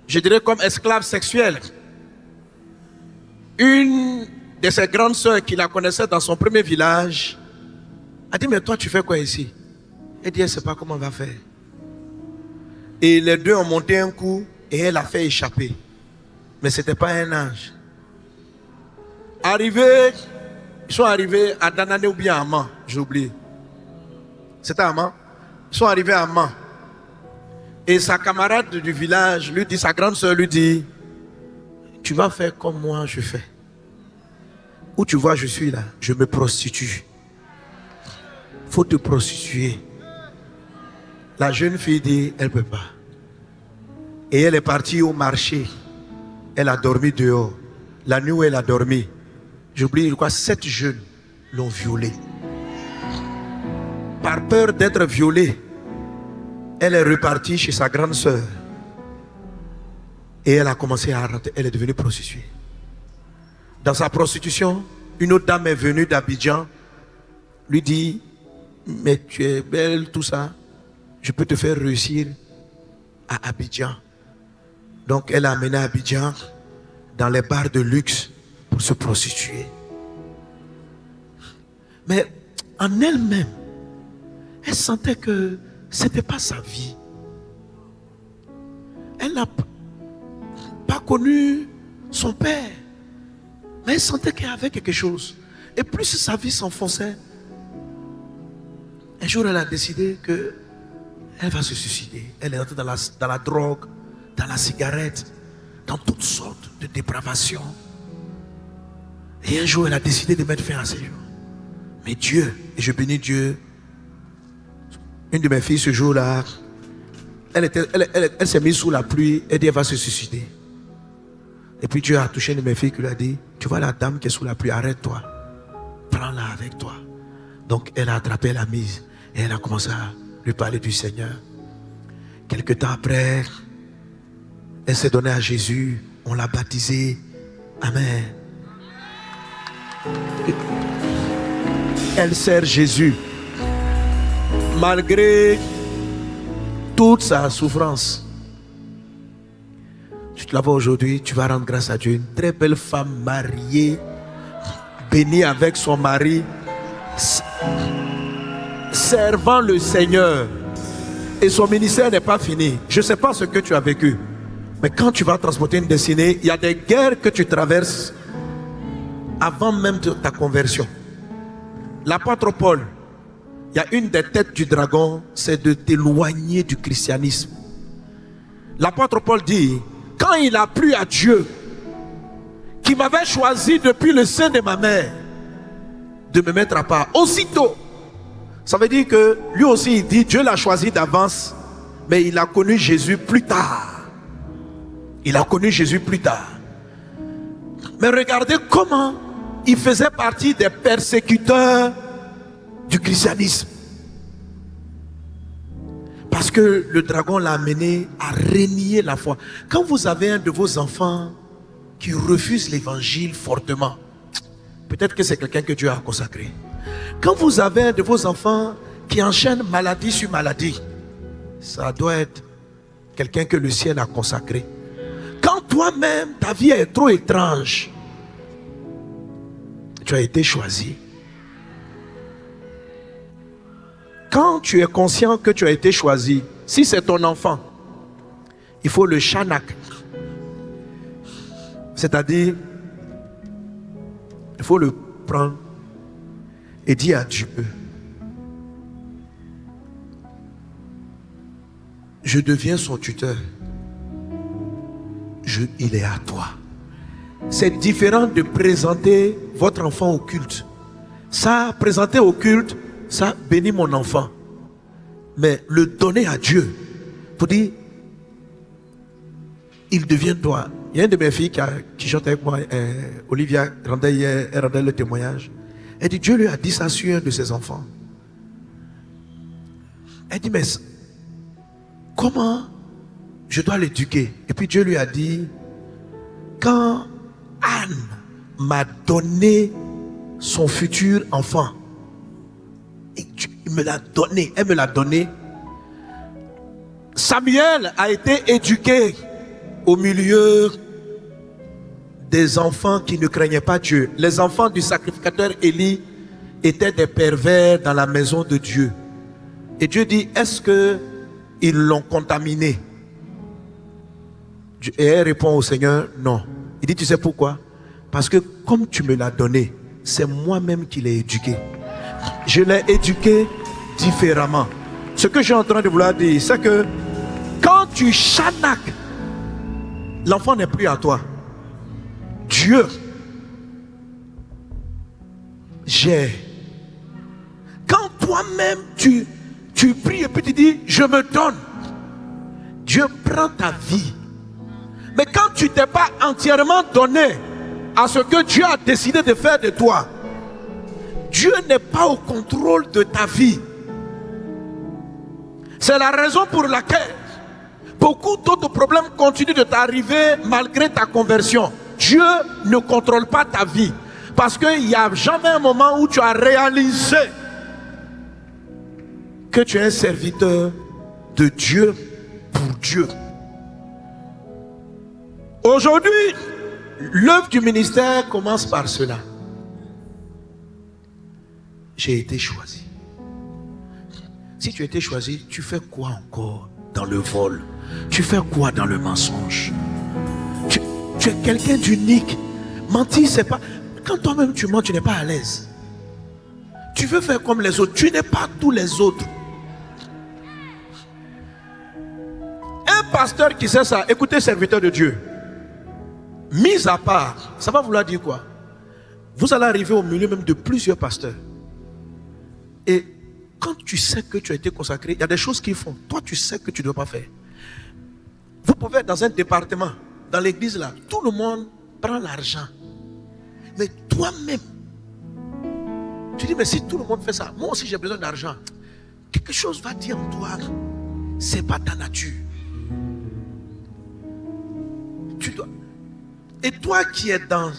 je dirais comme esclave sexuelle, une de ses grandes sœurs qui la connaissait dans son premier village a dit: mais toi tu fais quoi ici? Elle dit: elle ne sait pas comment on va faire. Et les deux ont monté un coup et elle a fait échapper. Mais ce n'était pas un ange. Ils sont arrivés à Danané ou bien à Amman, j'ai oublié. C'était à Amman. Ils sont arrivés à Amman. Et sa camarade du village lui dit, sa grande soeur lui dit: tu vas faire comme moi je fais. Où tu vois je suis là, je me prostitue. Faut te prostituer. La jeune fille dit: elle ne peut pas. Et elle est partie au marché. Elle a dormi dehors. La nuit où elle a dormi, j'oublie, je crois 7 jeunes l'ont violée. Par peur d'être violée, elle est repartie chez sa grande sœur. Et elle a commencé à rentrer. Elle est devenue prostituée. Dans sa prostitution, une autre dame est venue d'Abidjan, lui dit: mais tu es belle, tout ça. Je peux te faire réussir à Abidjan. Donc elle a amené Abidjan dans les bars de luxe pour se prostituer. Mais en elle-même, elle sentait que ce n'était pas sa vie. Elle n'a pas connu son père. Mais elle sentait qu'il y avait quelque chose. Et plus sa vie s'enfonçait, un jour elle a décidé qu'elle va se suicider. Elle est entrée dans la drogue, dans la cigarette, dans toutes sortes de dépravations. Et un jour elle a décidé de mettre fin à ses jours. Mais Dieu, et je bénis Dieu, une de mes filles ce jour-là, elle s'est mise sous la pluie, elle dit: elle va se suicider. Et puis Dieu a touché une de mes filles qui lui a dit: tu vois la dame qui est sous la pluie, arrête-toi, prends-la avec toi. Donc elle a attrapé la mise et elle a commencé à lui parler du Seigneur. Quelque temps après, elle s'est donnée à Jésus, on l'a baptisée. Amen. Elle sert Jésus malgré toute sa souffrance. Tu te la vois aujourd'hui, tu vas rendre grâce à Dieu. Une très belle femme mariée, bénie avec son mari, servant le Seigneur. Et son ministère n'est pas fini. Je ne sais pas ce que tu as vécu, mais quand tu vas transporter une destinée, il y a des guerres que tu traverses avant même ta conversion. L'apôtre Paul, il y a une des têtes du dragon, c'est de t'éloigner du christianisme. L'apôtre Paul dit: quand il a plu à Dieu, qui m'avait choisi depuis le sein de ma mère, de me mettre à part, aussitôt. Ça veut dire que lui aussi il dit: Dieu l'a choisi d'avance, mais il a connu Jésus plus tard. Il a connu Jésus plus tard. Mais regardez comment il faisait partie des persécuteurs du christianisme. Parce que le dragon l'a amené à renier la foi. Quand vous avez un de vos enfants qui refuse l'évangile fortement, peut-être que c'est quelqu'un que Dieu a consacré. Quand vous avez un de vos enfants qui enchaîne maladie sur maladie, ça doit être quelqu'un que le ciel a consacré. Quand toi-même, ta vie est trop étrange, tu as été choisi. Quand tu es conscient que tu as été choisi, si c'est ton enfant, il faut le shanak. C'est-à-dire, il faut le prendre et dire à Dieu, je deviens son tuteur. Il est à toi. C'est différent de présenter votre enfant au culte. Ça, présenter au culte, ça bénit mon enfant. Mais le donner à Dieu, pour dire, il devient toi. Il y a une de mes filles qui chante avec moi, Olivia, elle rendait le témoignage. Elle dit, Dieu lui a dit ça sur un de ses enfants. Elle dit, mais comment je dois l'éduquer? Et puis Dieu lui a dit, quand Anne m'a donné son futur enfant, il me l'a donné, elle me l'a donné, Samuel a été éduqué au milieu des enfants qui ne craignaient pas Dieu. Les enfants du sacrificateur Élie étaient des pervers dans la maison de Dieu. Et Dieu dit, est-ce qu'ils l'ont contaminé? Et elle répond au Seigneur, non. Il dit, tu sais pourquoi? Parce que comme tu me l'as donné, c'est moi-même qui l'ai éduqué. Je l'ai éduqué différemment. Ce que je suis en train de vouloir dire, c'est que quand tu chanaques, l'enfant n'est plus à toi. Dieu gère. Quand toi-même tu pries et puis tu dis, je me donne, Dieu prend ta vie. Mais quand tu t'es pas entièrement donné à ce que Dieu a décidé de faire de toi, Dieu n'est pas au contrôle de ta vie. C'est la raison pour laquelle beaucoup d'autres problèmes continuent de t'arriver malgré ta conversion. Dieu ne contrôle pas ta vie. Parce qu'il n'y a jamais un moment où tu as réalisé que tu es un serviteur de Dieu pour Dieu. Aujourd'hui, l'œuvre du ministère commence par cela. J'ai été choisi. Si tu as été choisi, tu fais quoi encore dans le vol? Tu fais quoi dans le mensonge? Tu es quelqu'un d'unique. Mentir, c'est pas... Quand toi-même tu mens, tu n'es pas à l'aise. Tu veux faire comme les autres. Tu n'es pas tous les autres. Un pasteur qui sait ça, écoutez, serviteur de Dieu, mis à part, ça va vouloir dire quoi? Vous allez arriver au milieu même de plusieurs pasteurs. Et quand tu sais que tu as été consacré, il y a des choses qu'ils font. Toi, tu sais que tu ne dois pas faire. Vous pouvez être dans un département, dans l'église là, tout le monde prend l'argent. Mais toi-même, tu dis, mais si tout le monde fait ça, moi aussi j'ai besoin d'argent. Quelque chose va dire en toi, c'est pas ta nature. Tu dois. Et toi qui es dans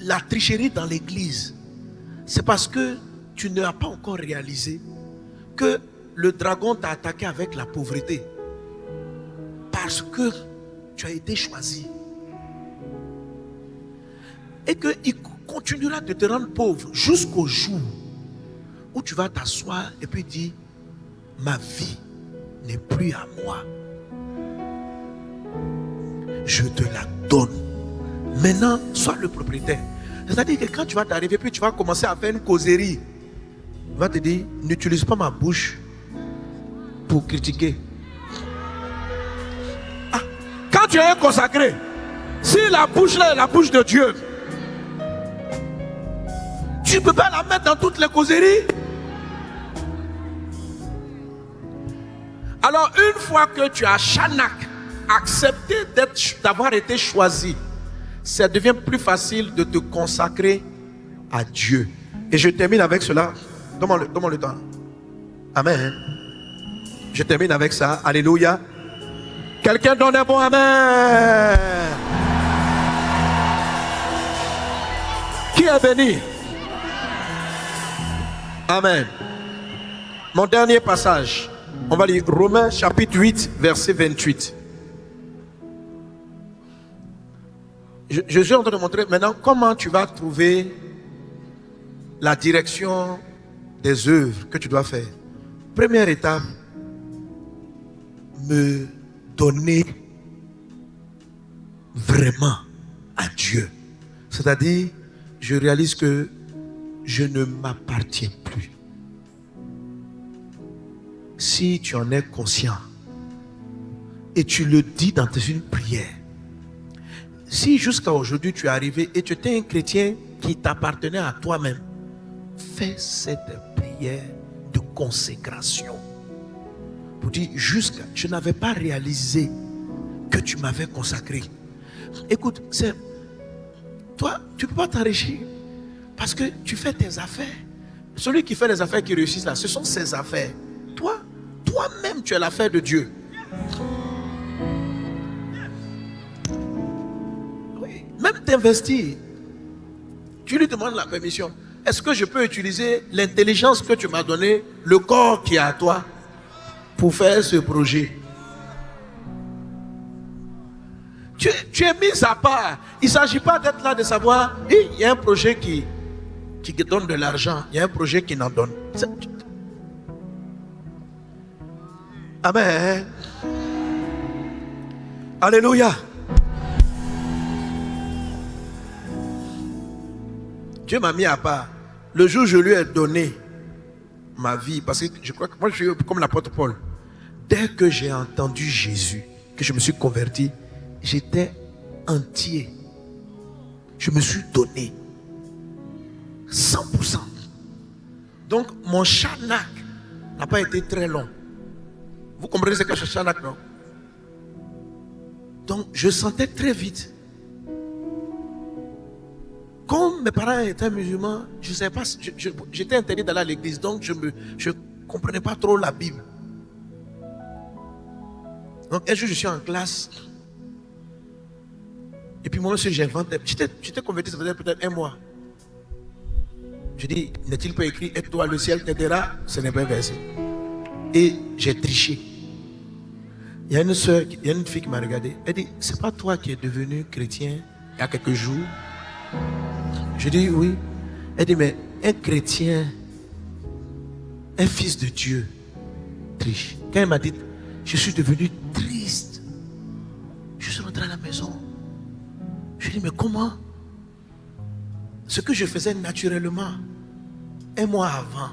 la tricherie dans l'église, c'est parce que tu n'as pas encore réalisé que le dragon t'a attaqué avec la pauvreté. Parce que tu as été choisi. Et qu'il continuera de te rendre pauvre jusqu'au jour où tu vas t'asseoir et puis dire, ma vie n'est plus à moi. Je te la donne. Maintenant, sois le propriétaire. C'est-à-dire que quand tu vas t'arriver, puis tu vas commencer à faire une causerie, il va te dire, n'utilise pas ma bouche pour critiquer. Ah, quand tu es consacré, si la bouche là est la bouche de Dieu, tu ne peux pas la mettre dans toutes les causeries. Alors une fois que tu as chanak, accepté d'avoir été choisi, ça devient plus facile de te consacrer à Dieu. Et je termine avec cela. Donne-moi le temps. Amen. Je termine avec ça. Alléluia. Quelqu'un donne un bon amen. Qui est béni? Amen. Mon dernier passage. On va lire Romains chapitre 8, verset 28. Je suis en train de montrer maintenant comment tu vas trouver la direction des œuvres que tu dois faire. Première étape, me donner vraiment à Dieu. C'est-à-dire, je réalise que je ne m'appartiens plus. Si tu en es conscient et tu le dis dans une prière, si jusqu'à aujourd'hui tu es arrivé et tu étais un chrétien qui t'appartenait à toi-même, fais cette prière de consécration pour dire jusqu'à, je n'avais pas réalisé que tu m'avais consacré. Écoute, toi, tu ne peux pas t'enrichir parce que tu fais tes affaires. Celui qui fait les affaires qui réussissent là, ce sont ses affaires. Toi-même, tu es l'affaire de Dieu. Oui, même t'investir, tu lui demandes la permission. Est-ce que je peux utiliser l'intelligence que tu m'as donnée, le corps qui est à toi, pour faire ce projet? Tu es mis à part. Il ne s'agit pas d'être là de savoir, il y a un projet qui donne de l'argent, il y a un projet qui n'en donne. Amen. Alléluia. Dieu m'a mis à part. Le jour où je lui ai donné ma vie, parce que je crois que moi je suis comme l'apôtre Paul. Dès que j'ai entendu Jésus, que je me suis converti, j'étais entier. Je me suis donné 100%. Donc mon chanak n'a pas été très long. Vous comprenez ce que c'est chanak, non? Donc je sentais très vite. Comme mes parents étaient musulmans, je ne savais pas, j'étais interdit d'aller à l'église, donc je ne comprenais pas trop la Bible. Donc un jour je suis en classe, et puis moi aussi j'inventais, j'étais converti, ça faisait peut-être un mois. Je dis, n'est-il pas écrit, aide-toi, le ciel t'aidera? Ce n'est pas versé. Et j'ai triché. Il y a une soeur, il y a une fille qui m'a regardé, elle dit, c'est pas toi qui es devenu chrétien il y a quelques jours? Je dis oui. Elle dit, mais un chrétien, un fils de Dieu, triche. Quand elle m'a dit, je suis devenu triste, je suis rentré à la maison. Je dis, mais comment? Ce que je faisais naturellement, un mois avant,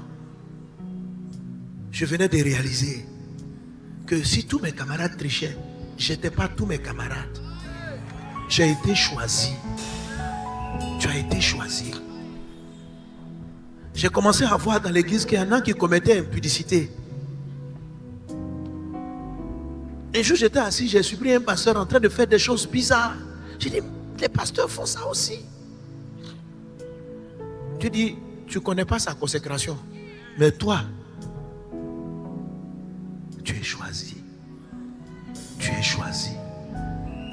je venais de réaliser que si tous mes camarades trichaient, je n'étais pas tous mes camarades. J'ai été choisi. Tu as été choisi. J'ai commencé à voir dans l'église qu'il y en a qui commettaient impudicité. Un jour j'étais assis, j'ai surpris un pasteur en train de faire des choses bizarres. J'ai dit, les pasteurs font ça aussi. Tu dis, tu ne connais pas sa consécration. Mais toi, tu es choisi. Tu es choisi.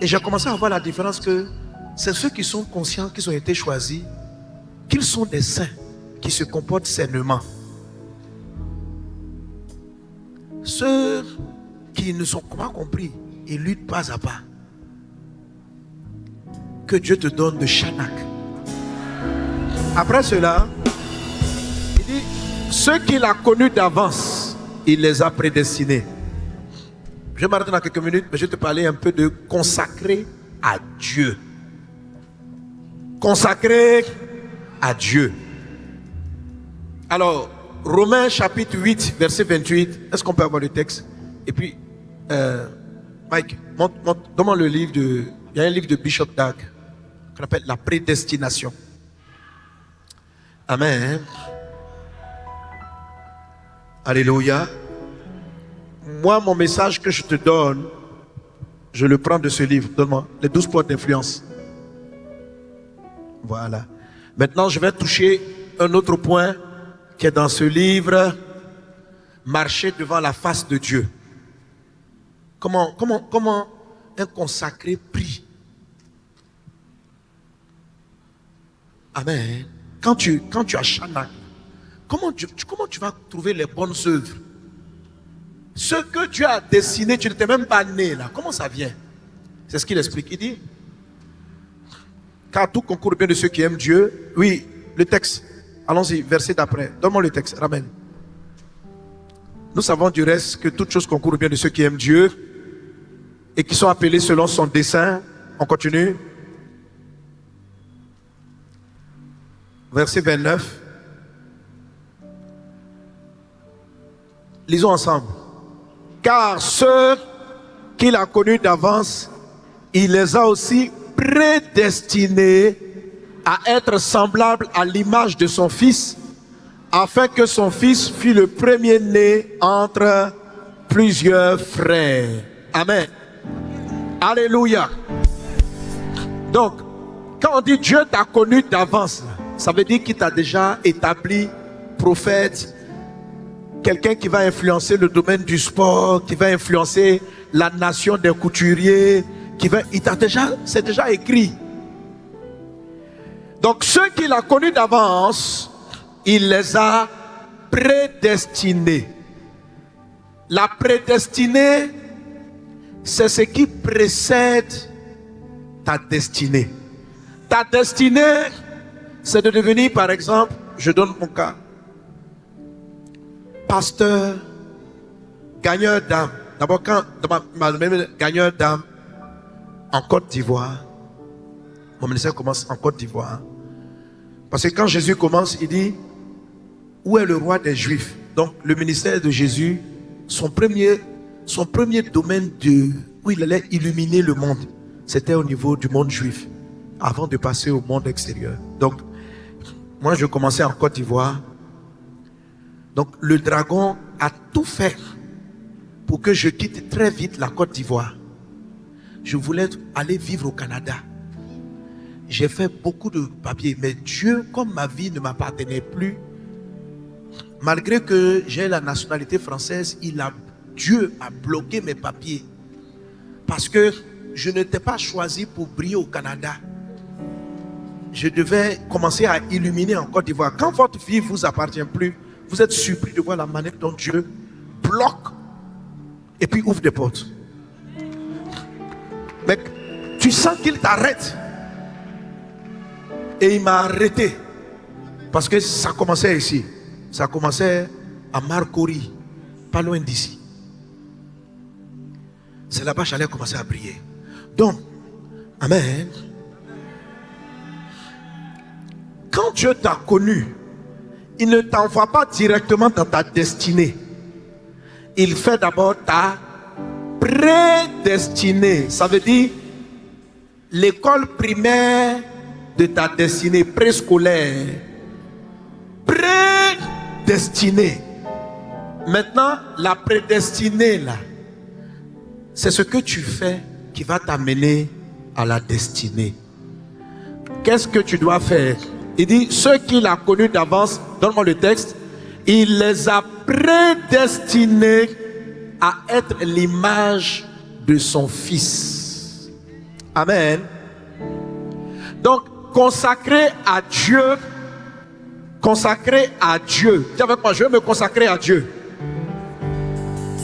Et j'ai commencé à voir la différence que c'est ceux qui sont conscients qu'ils ont été choisis, qu'ils sont des saints, qui se comportent sainement. Ceux qui ne sont pas compris, ils luttent pas à pas. Que Dieu te donne de chanak. Après cela, il dit, ceux qu'il a connus d'avance, il les a prédestinés. Je vais m'arrêter dans quelques minutes, mais je vais te parler un peu de consacrer à Dieu. Consacrer à Dieu. Alors, Romains chapitre 8, verset 28. Est-ce qu'on peut avoir le texte? Et puis, Mike, donne-moi le livre de... Il y a un livre de Bishop Dag qu'on appelle La prédestination. Amen. Alléluia. Moi, mon message que je te donne, je le prends de ce livre. Donne-moi les 12 points d'influence. Voilà. Maintenant, je vais toucher un autre point qui est dans ce livre. Marcher devant la face de Dieu. Comment un consacré prie? Amen. Quand tu as chanak, comment tu vas trouver les bonnes œuvres? Ce que Dieu a destiné, tu n'étais même pas né là. Comment ça vient? C'est ce qu'il explique. Il dit, car tout concourt bien de ceux qui aiment Dieu. Oui, le texte. Allons-y, verset d'après. Donne-moi le texte, ramène. Nous savons du reste que toute chose concourt bien de ceux qui aiment Dieu et qui sont appelés selon son dessein. On continue. Verset 29. Lisons ensemble. Car ceux qu'il a connus d'avance, il les a aussi prédestinés à être semblables à l'image de son Fils, afin que son Fils fût le premier-né entre plusieurs frères. Amen. Alléluia. Donc, quand on dit Dieu t'a connu d'avance, ça veut dire qu'il t'a déjà établi prophète, quelqu'un qui va influencer le domaine du sport, qui va influencer la nation des couturiers, c'est déjà écrit. Donc ceux qu'il a connus d'avance, il les a prédestinés. La prédestinée, c'est ce qui précède ta destinée. Ta destinée, c'est de devenir, par exemple, je donne mon cas, pasteur, gagneur d'âme. D'abord, quand gagneur d'âme en Côte d'Ivoire, mon ministère commence en Côte d'Ivoire. Parce que quand Jésus commence, il dit, où est le roi des Juifs? Donc, le ministère de Jésus, son premier domaine où il allait illuminer le monde, c'était au niveau du monde juif, avant de passer au monde extérieur. Donc, moi, je commençais en Côte d'Ivoire. Donc, le dragon a tout fait pour que je quitte très vite la Côte d'Ivoire. Je voulais aller vivre au Canada. J'ai fait beaucoup de papiers, mais Dieu, comme ma vie ne m'appartenait plus, malgré que j'ai la nationalité française, Dieu a bloqué mes papiers. Parce que je n'étais pas choisi pour briller au Canada. Je devais commencer à illuminer en Côte d'Ivoire. Quand votre vie ne vous appartient plus, vous êtes surpris de voir la manière dont Dieu bloque et puis ouvre des portes. Mais tu sens qu'il t'arrête. Et il m'a arrêté. Parce que ça commençait ici. Ça commençait à Marcory, pas loin d'ici. C'est là-bas que j'allais commencer à briller. Donc, amen. Quand Dieu t'a connu, il ne t'envoie pas directement dans ta destinée. Il fait d'abord ta prédestinée. Ça veut dire l'école primaire de ta destinée, préscolaire. Prédestinée. Maintenant, la prédestinée là, c'est ce que tu fais qui va t'amener à la destinée. Qu'est-ce que tu dois faire? Il dit, ceux qu'il a connus d'avance, donne-moi le texte, il les a prédestinés à être l'image de son Fils. Amen. Donc, consacré à Dieu. Dis avec moi, je veux me consacrer à Dieu.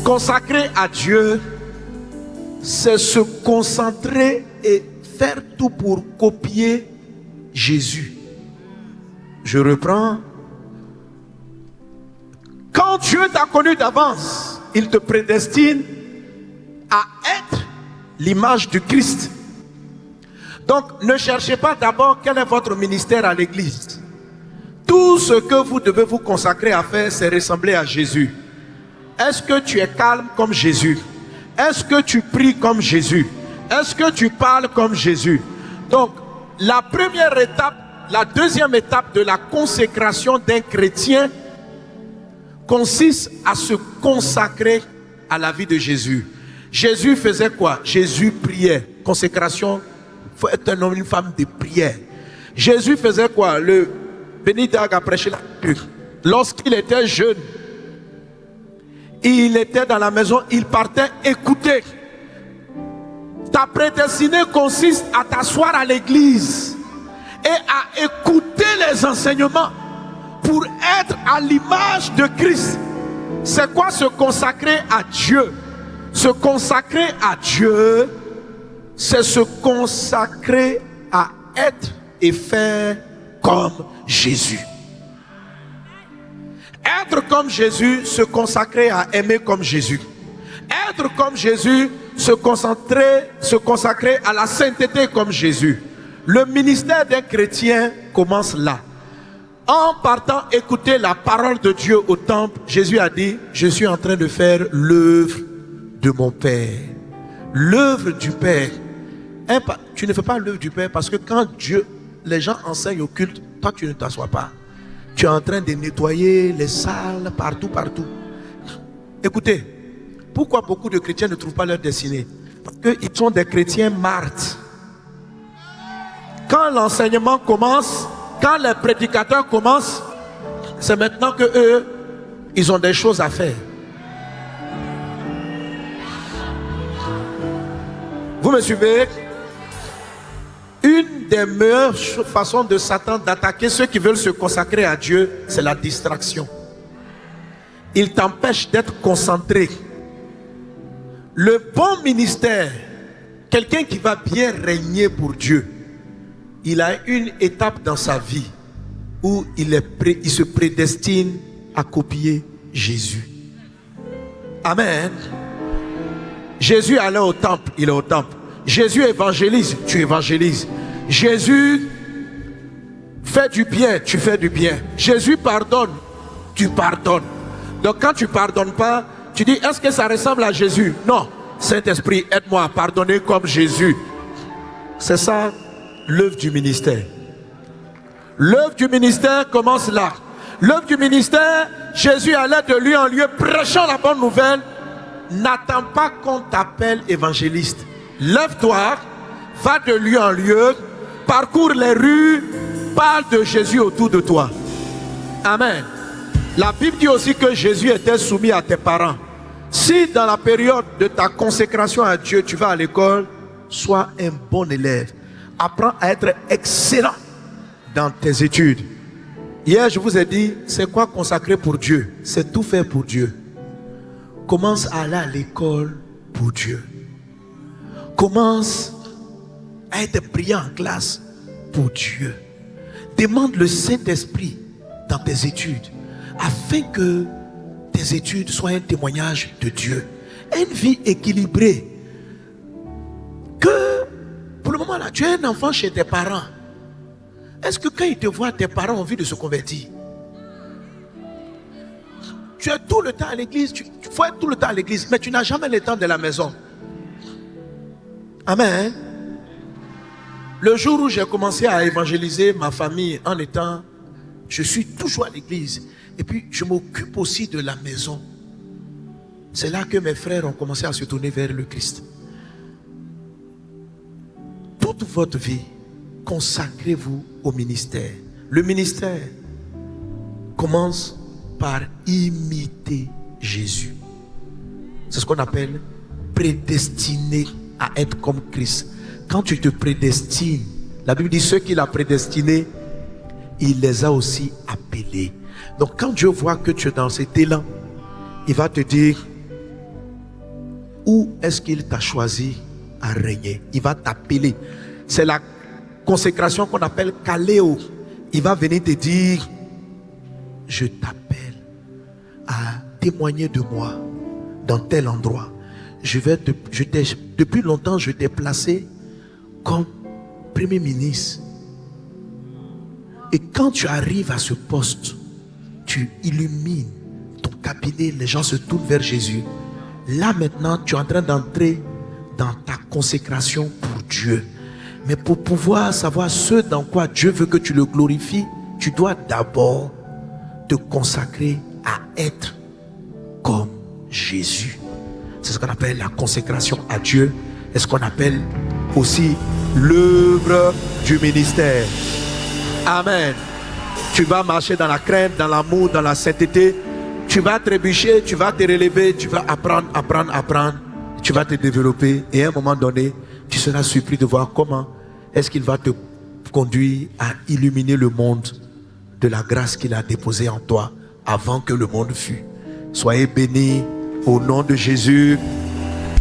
Consacrer à Dieu, c'est se concentrer et faire tout pour copier Jésus. Je reprends. Quand Dieu t'a connu d'avance, il te prédestine à être l'image du Christ. Donc, ne cherchez pas d'abord quel est votre ministère à l'église. Tout ce que vous devez vous consacrer à faire, c'est ressembler à Jésus. Est-ce que tu es calme comme Jésus? Est-ce que tu pries comme Jésus? Est-ce que tu parles comme Jésus? Donc, la première étape, la deuxième étape de la consécration d'un chrétien consiste à se consacrer à la vie de Jésus. Jésus faisait quoi? Jésus priait. Consécration, il faut être un homme, une femme de prière. Jésus faisait quoi? Le Bénidag a prêché la Bible. Lorsqu'il était jeune, il était dans la maison, il partait écouter. Ta prédestinée consiste à t'asseoir à l'église et à écouter les enseignements pour être à l'image de Christ. C'est quoi se consacrer à Dieu? Se consacrer à Dieu, c'est se consacrer à être et faire comme Jésus. Être comme Jésus, se consacrer à aimer comme Jésus. Être comme Jésus, se consacrer à la sainteté comme Jésus. Le ministère d'un chrétien commence là. En partant écouter la parole de Dieu au temple, Jésus a dit, je suis en train de faire l'œuvre de mon Père. L'œuvre du Père. Tu ne fais pas l'œuvre du Père parce que quand les gens enseignent au culte, toi tu ne t'assois pas. Tu es en train de nettoyer les salles partout. Écoutez, pourquoi beaucoup de chrétiens ne trouvent pas leur destinée? Parce qu'ils sont des chrétiens martes. Quand l'enseignement commence, quand les prédicateurs commencent, c'est maintenant que eux, ils ont des choses à faire. Vous me suivez? Une des meilleures façons de Satan d'attaquer ceux qui veulent se consacrer à Dieu, c'est la distraction. Il t'empêche d'être concentré. Le bon ministère, quelqu'un qui va bien régner pour Dieu, il a une étape dans sa vie où il se prédestine à copier Jésus. Amen. Jésus allait au temple, il est au temple. Jésus évangélise, tu évangélises. Jésus fait du bien, tu fais du bien. Jésus pardonne, tu pardonnes. Donc quand tu ne pardonnes pas, tu dis, est-ce que ça ressemble à Jésus? Non. Saint-Esprit, aide-moi à pardonner comme Jésus. C'est ça l'œuvre du ministère. L'œuvre du ministère commence là. L'œuvre du ministère, Jésus allait de lieu en lieu prêchant la bonne nouvelle. N'attends pas qu'on t'appelle évangéliste. Lève-toi, va de lieu en lieu, parcours les rues, parle de Jésus autour de toi. Amen. La Bible dit aussi que Jésus était soumis à tes parents. Si dans la période de ta consécration à Dieu, tu vas à l'école, sois un bon élève. Apprends à être excellent dans tes études. Hier, je vous ai dit, c'est quoi consacrer pour Dieu? C'est tout faire pour Dieu. Commence à aller à l'école pour Dieu. Commence à être brillant en classe pour Dieu. Demande le Saint-Esprit dans tes études afin que tes études soient un témoignage de Dieu. Une vie équilibrée. Que pour le moment là, tu es un enfant chez tes parents. Est-ce que quand ils te voient, tes parents ont envie de se convertir? Tu es tout le temps à l'église, tu faut être tout le temps à l'église, mais tu n'as jamais le temps de la maison. Amen. Le jour où j'ai commencé à évangéliser ma famille je suis toujours à l'église. Et puis je m'occupe aussi de la maison. C'est là que mes frères ont commencé à se tourner vers le Christ. Toute votre vie, consacrez-vous au ministère. Le ministère commence par imiter Jésus. C'est ce qu'on appelle prédestiné à être comme Christ. Quand tu te prédestines, la Bible dit ceux qu'il a prédestinés, il les a aussi appelés. Donc quand Dieu voit que tu es dans cet élan, il va te dire où est-ce qu'il t'a choisi à régner. Il va t'appeler. C'est la consécration qu'on appelle Kaléo. Il va venir te dire, je t'appelle à témoigner de moi dans tel endroit. Depuis longtemps, je t'ai placé comme Premier ministre. Et quand tu arrives à ce poste, tu illumines ton cabinet, les gens se tournent vers Jésus. Là maintenant, tu es en train d'entrer dans ta consécration pour Dieu. Mais pour pouvoir savoir ce dans quoi Dieu veut que tu le glorifies, tu dois d'abord te consacrer à être comme Jésus. C'est ce qu'on appelle la consécration à Dieu et ce qu'on appelle aussi l'œuvre du ministère. Amen. Tu vas marcher dans la crainte, dans l'amour, dans la sainteté. Tu vas trébucher, tu vas te relever, tu vas apprendre. Tu vas te développer et à un moment donné, tu seras surpris de voir comment est-ce qu'il va te conduire à illuminer le monde de la grâce qu'il a déposée en toi avant que le monde fût. Soyez bénis au nom de Jésus.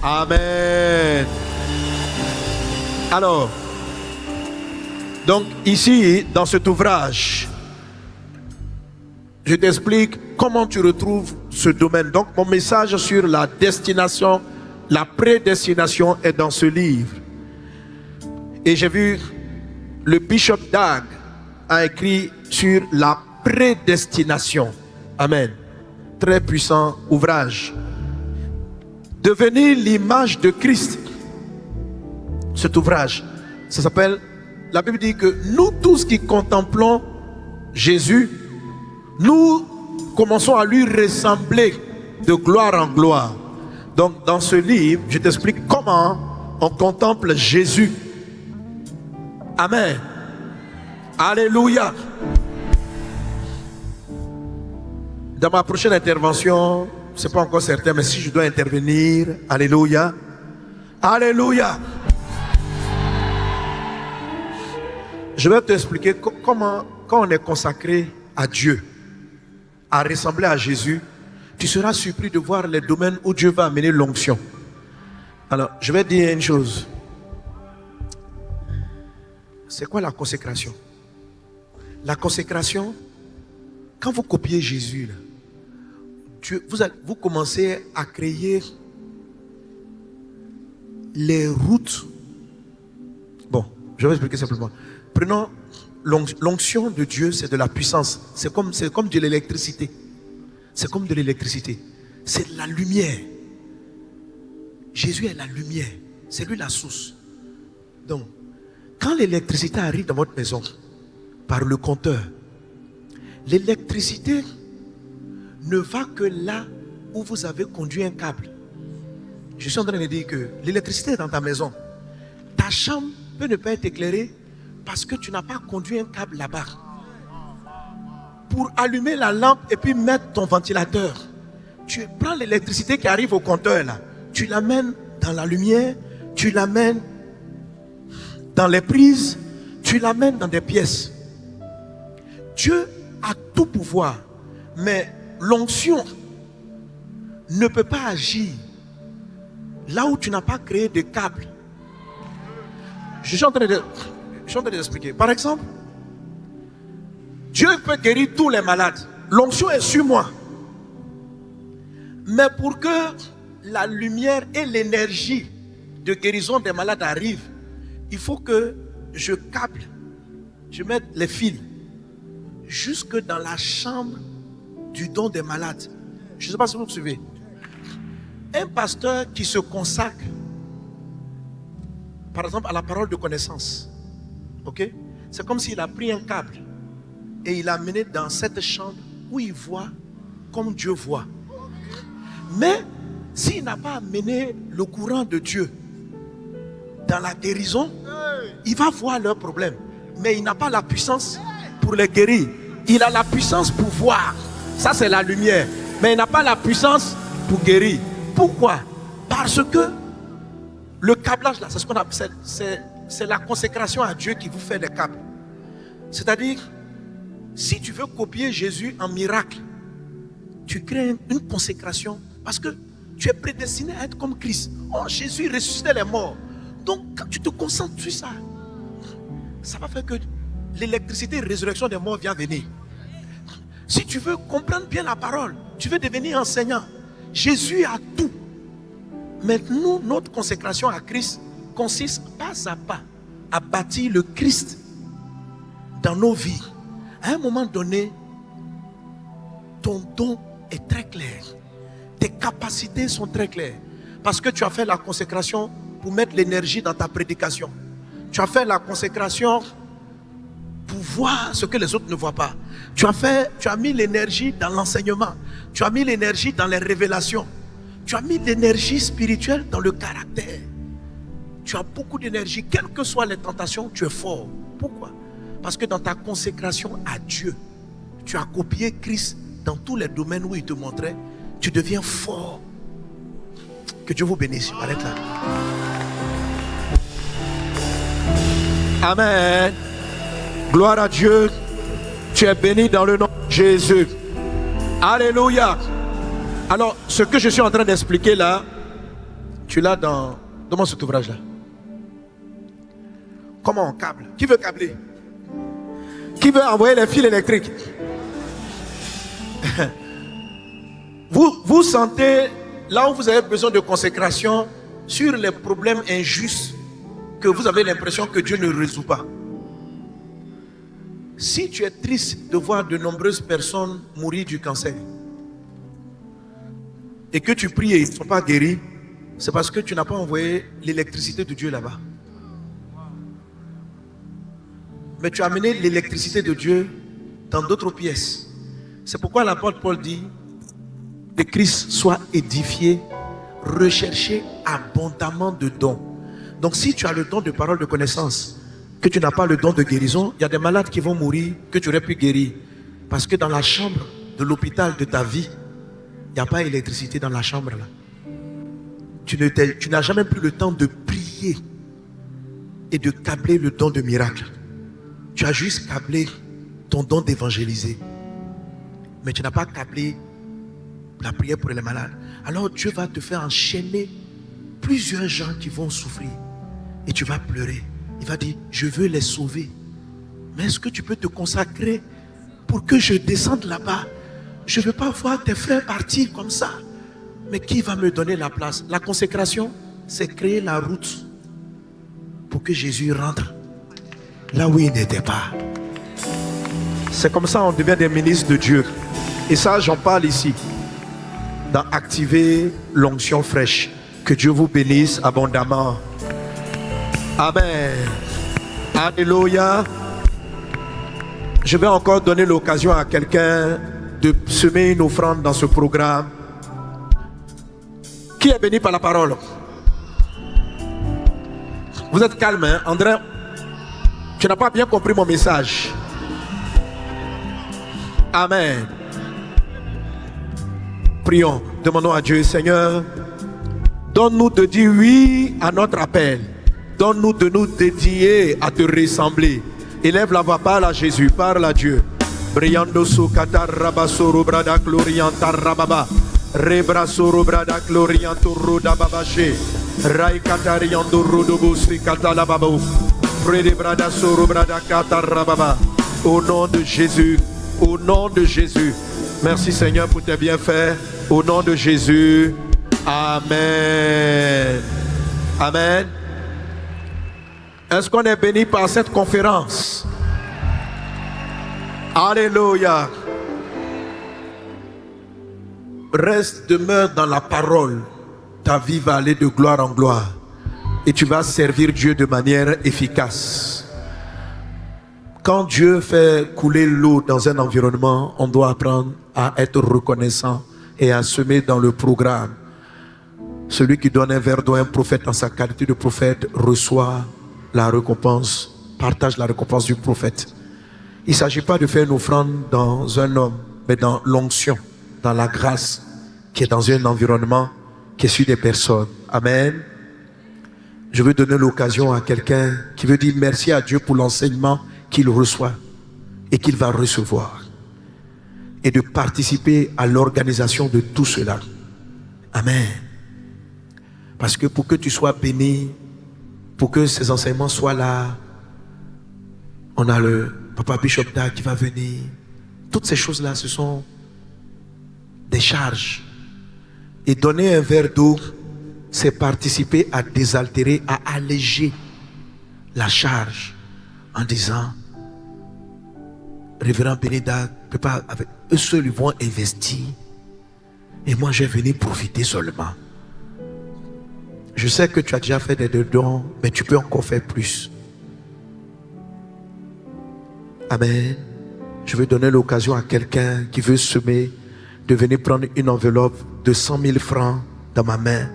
Amen. Alors, donc ici, dans cet ouvrage, je t'explique comment tu retrouves ce domaine. Donc mon message sur la destination, la prédestination est dans ce livre. Et j'ai vu le Bishop Dag a écrit sur la prédestination. Amen. Très puissant ouvrage. Devenir l'image de Christ. Cet ouvrage, ça s'appelle, la Bible dit que nous tous qui contemplons Jésus, nous commençons à lui ressembler de gloire en gloire. Donc dans ce livre, je t'explique comment on contemple Jésus. Amen. Alléluia. Dans ma prochaine intervention, c'est pas encore certain, mais si je dois intervenir, alléluia. Alléluia. Je vais t'expliquer comment, quand on est consacré à Dieu, à ressembler à Jésus, tu seras surpris de voir les domaines où Dieu va amener l'onction. Alors, je vais dire une chose. C'est quoi la consécration? La consécration, quand vous copiez Jésus, là, vous commencez à créer les routes. Bon, je vais expliquer simplement. Prenons l'onction de Dieu, c'est de la puissance. C'est comme de l'électricité. C'est comme de l'électricité. C'est de la lumière. Jésus est la lumière. C'est lui la source. Donc, quand l'électricité arrive dans votre maison, par le compteur, l'électricité ne va que là où vous avez conduit un câble. Je suis en train de dire que l'électricité est dans ta maison. Ta chambre peut ne pas être éclairée parce que tu n'as pas conduit un câble là-bas. Pour allumer la lampe et puis mettre ton ventilateur, tu prends l'électricité qui arrive au compteur là, tu l'amènes dans la lumière, tu l'amènes dans les prises, tu l'amènes dans des pièces. Dieu a tout pouvoir, mais l'onction ne peut pas agir là où tu n'as pas créé de câble. Je suis en train de l'expliquer. Par exemple, Dieu peut guérir tous les malades. L'onction est sur moi. Mais pour que la lumière et l'énergie de guérison des malades arrivent, il faut que je câble, je mette les fils jusque dans la chambre du don des malades. Je ne sais pas si vous me suivez. Un pasteur qui se consacre, par exemple, à la parole de connaissance, ok? C'est comme s'il a pris un câble et il l'a amené dans cette chambre où il voit comme Dieu voit. Mais s'il n'a pas amené le courant de Dieu dans la guérison, il va voir leurs problèmes, mais il n'a pas la puissance pour les guérir. Il a la puissance pour voir, ça c'est la lumière, mais il n'a pas la puissance pour guérir. Pourquoi? Parce que le câblage là, c'est ce qu'on appelle, c'est la consécration à Dieu qui vous fait des câbles. C'est-à-dire, si tu veux copier Jésus en miracle, tu crées une consécration parce que tu es prédestiné à être comme Christ. Oh, Jésus ressuscitait les morts. Donc, quand tu te concentres sur ça, ça va faire que l'électricité et la résurrection des morts vient venir. Si tu veux comprendre bien la parole, tu veux devenir enseignant, Jésus a tout. Mais nous, notre consécration à Christ consiste pas à pas à bâtir le Christ dans nos vies. À un moment donné, ton don est très clair. Tes capacités sont très claires. Parce que tu as fait la consécration pour mettre l'énergie dans ta prédication. Tu as fait la consécration pour voir ce que les autres ne voient pas. Tu as mis l'énergie dans l'enseignement. Tu as mis l'énergie dans les révélations. Tu as mis l'énergie spirituelle dans le caractère. Tu as beaucoup d'énergie. Quelles que soient les tentations, tu es fort. Pourquoi? Parce que dans ta consécration à Dieu, tu as copié Christ dans tous les domaines où il te montrait. Tu deviens fort. Que Dieu vous bénisse. Arrête là. Amen. Gloire à Dieu. Tu es béni dans le nom de Jésus. Alléluia. Alors, ce que je suis en train d'expliquer là, tu l'as dans cet ouvrage-là. Comment on câble? Qui veut câbler? Qui veut envoyer les fils électriques? Vous sentez, là où vous avez besoin de consécration, sur les problèmes injustes que vous avez l'impression que Dieu ne résout pas. Si tu es triste de voir de nombreuses personnes mourir du cancer et que tu pries et ils ne sont pas guéris, c'est parce que tu n'as pas envoyé l'électricité de Dieu là-bas. Mais tu as amené l'électricité de Dieu dans d'autres pièces. C'est pourquoi l'apôtre Paul dit que Christ soit édifié, recherché abondamment de dons. Donc si tu as le don de parole de connaissance, que tu n'as pas le don de guérison, il y a des malades qui vont mourir que tu aurais pu guérir. Parce que dans la chambre de l'hôpital de ta vie, il n'y a pas d'électricité dans la chambre là. Tu n'as jamais pris le temps de prier et de câbler le don de miracle. Tu as juste câblé ton don d'évangéliser. Mais tu n'as pas câblé la prière pour les malades. Alors Dieu va te faire enchaîner plusieurs gens qui vont souffrir. Et tu vas pleurer. Il va dire, je veux les sauver. Mais est-ce que tu peux te consacrer pour que je descende là-bas? Je ne veux pas voir tes frères partir comme ça. Mais qui va me donner la place? La consécration, c'est créer la route pour que Jésus rentre là où il n'était pas. C'est comme ça qu'on devient des ministres de Dieu. Et ça, j'en parle ici. Dans activer l'onction fraîche. Que Dieu vous bénisse abondamment. Amen. Alléluia. Je vais encore donner l'occasion à quelqu'un de semer une offrande dans ce programme. Qui est béni par la parole? Vous êtes calme, hein? André, tu n'as pas bien compris mon message. Amen. Prions, demandons à Dieu, Seigneur, donne-nous de dire oui à notre appel. Donne-nous de nous dédier à te ressembler. Élève la voix, parle à Jésus, parle à Dieu. Briando sukata rabasoro brada glorianta rababa. Rebrasoro brada glorianto roda babache. Rai katariando rodobusi katalababo. Frede brada soro brada katarababa. Au nom de Jésus, au nom de Jésus. Merci Seigneur pour tes bienfaits. Au nom de Jésus. Amen. Amen. Est-ce qu'on est béni par cette conférence? Alléluia. Reste, demeure dans la parole. Ta vie va aller de gloire en gloire. Et tu vas servir Dieu de manière efficace. Quand Dieu fait couler l'eau dans un environnement, on doit apprendre à être reconnaissant et à semer dans le programme. Celui qui donne un verre d'eau à un prophète en sa qualité de prophète reçoit la récompense, partage la récompense du prophète. Il ne s'agit pas de faire une offrande dans un homme, mais dans l'onction, dans la grâce qui est dans un environnement qui est sur des personnes. Amen. Je veux donner l'occasion à quelqu'un qui veut dire merci à Dieu pour l'enseignement qu'il reçoit et qu'il va recevoir. Et de participer à l'organisation de tout cela. Amen. Parce que pour que tu sois béni, pour que ces enseignements soient là, on a le Papa Bishop Da qui va venir. Toutes ces choses-là, ce sont des charges. Et donner un verre d'eau, c'est participer à désaltérer, à alléger la charge en disant, Révérend Bénéda, avec eux seuls ils vont investir et moi je vais venir profiter seulement. Je sais que tu as déjà fait des dons, mais tu peux encore faire plus. Amen. Je vais donner l'occasion à quelqu'un qui veut semer de venir prendre une enveloppe de 100 000 francs dans ma main.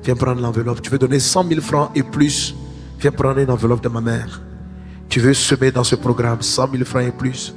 Viens prendre l'enveloppe. Tu veux donner 100 000 francs et plus. Viens prendre une enveloppe de ma mère. Tu veux semer dans ce programme 100 000 francs et plus.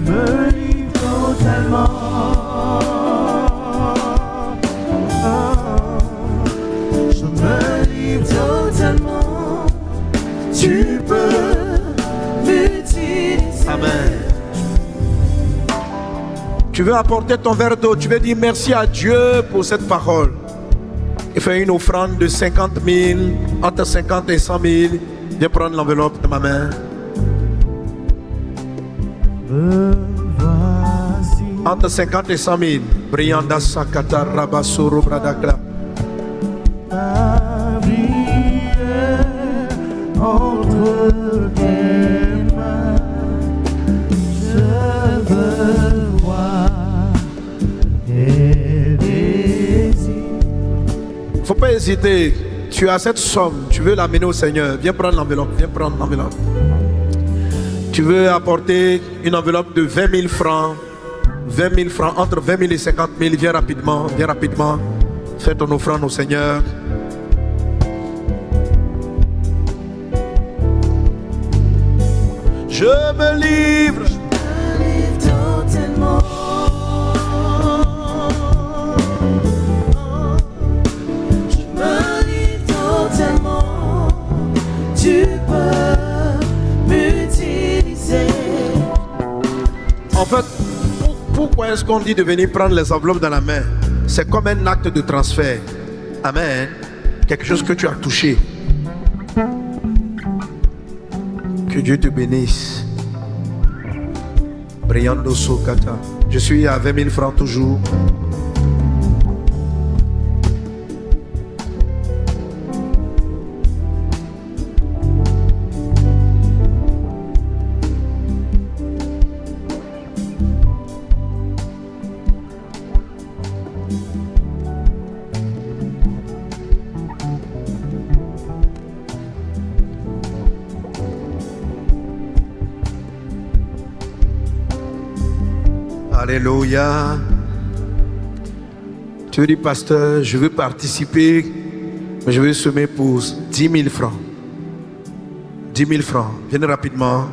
me livre totalement. Je me livre totalement. Tu peux m'utiliser. Amen. Tu veux apporter ton verre d'eau, tu veux dire merci à Dieu pour cette parole. Et faire une offrande de 50 000, entre 50 et 100 000. Viens prendre l'enveloppe de ma main. Entre 50 et 100 000. Brianda Sakata Rabasuru Bradakla. Ta vie est entre tes mains. Je veux voir tes désirs. Faut pas hésiter. Tu as cette somme, tu veux l'amener au Seigneur. Viens prendre l'enveloppe, viens prendre l'enveloppe. Tu veux apporter une enveloppe de 20 000 francs. 20 000 francs, entre 20 000 et 50 000. Viens rapidement, viens rapidement. Fais ton offrande au Seigneur. Je me livre. Je me livre totalement. Tu peux m'utiliser. En fait, pourquoi est-ce qu'on dit de venir prendre les enveloppes dans la main? C'est comme un acte de transfert. Amen. Quelque chose que tu as touché. Que Dieu te bénisse. Briando Sokata. Je suis à 20 000 francs toujours. Alléluia. Tu veux dire, pasteur, je veux participer, mais je veux semer pour 10 000 francs. 10 000 francs. Viens rapidement.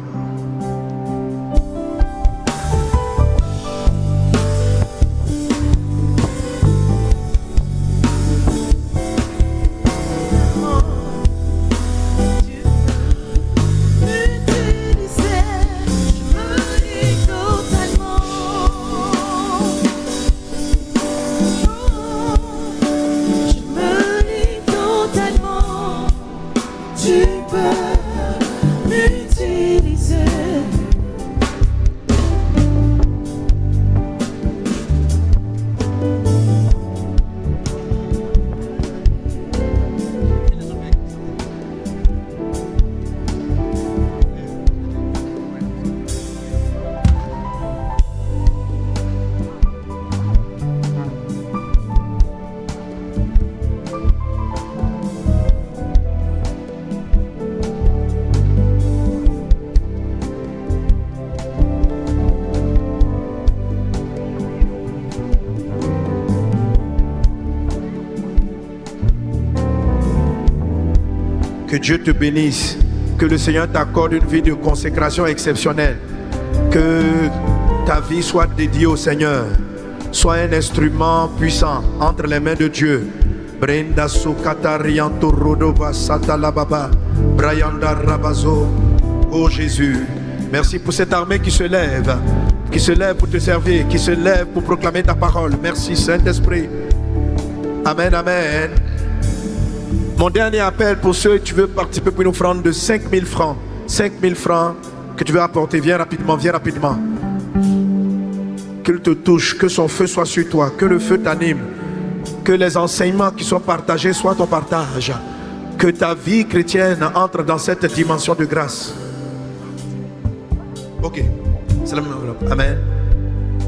Que Dieu te bénisse. Que le Seigneur t'accorde une vie de consécration exceptionnelle. Que ta vie soit dédiée au Seigneur. Sois un instrument puissant entre les mains de Dieu. Brenda Sukata Rianto Rodova Satalababa Brayanda Rabazo. Oh Jésus, merci pour cette armée qui se lève pour te servir, qui se lève pour proclamer ta parole. Merci Saint-Esprit. Amen, amen. Mon dernier appel pour ceux qui veulent participer pour une offrande de 5 000 francs. 5 000 francs que tu veux apporter. Viens rapidement, viens rapidement. Qu'il te touche, que son feu soit sur toi, que le feu t'anime, que les enseignements qui sont partagés soient ton partage, que ta vie chrétienne entre dans cette dimension de grâce. Ok, c'est la même enveloppe. Amen.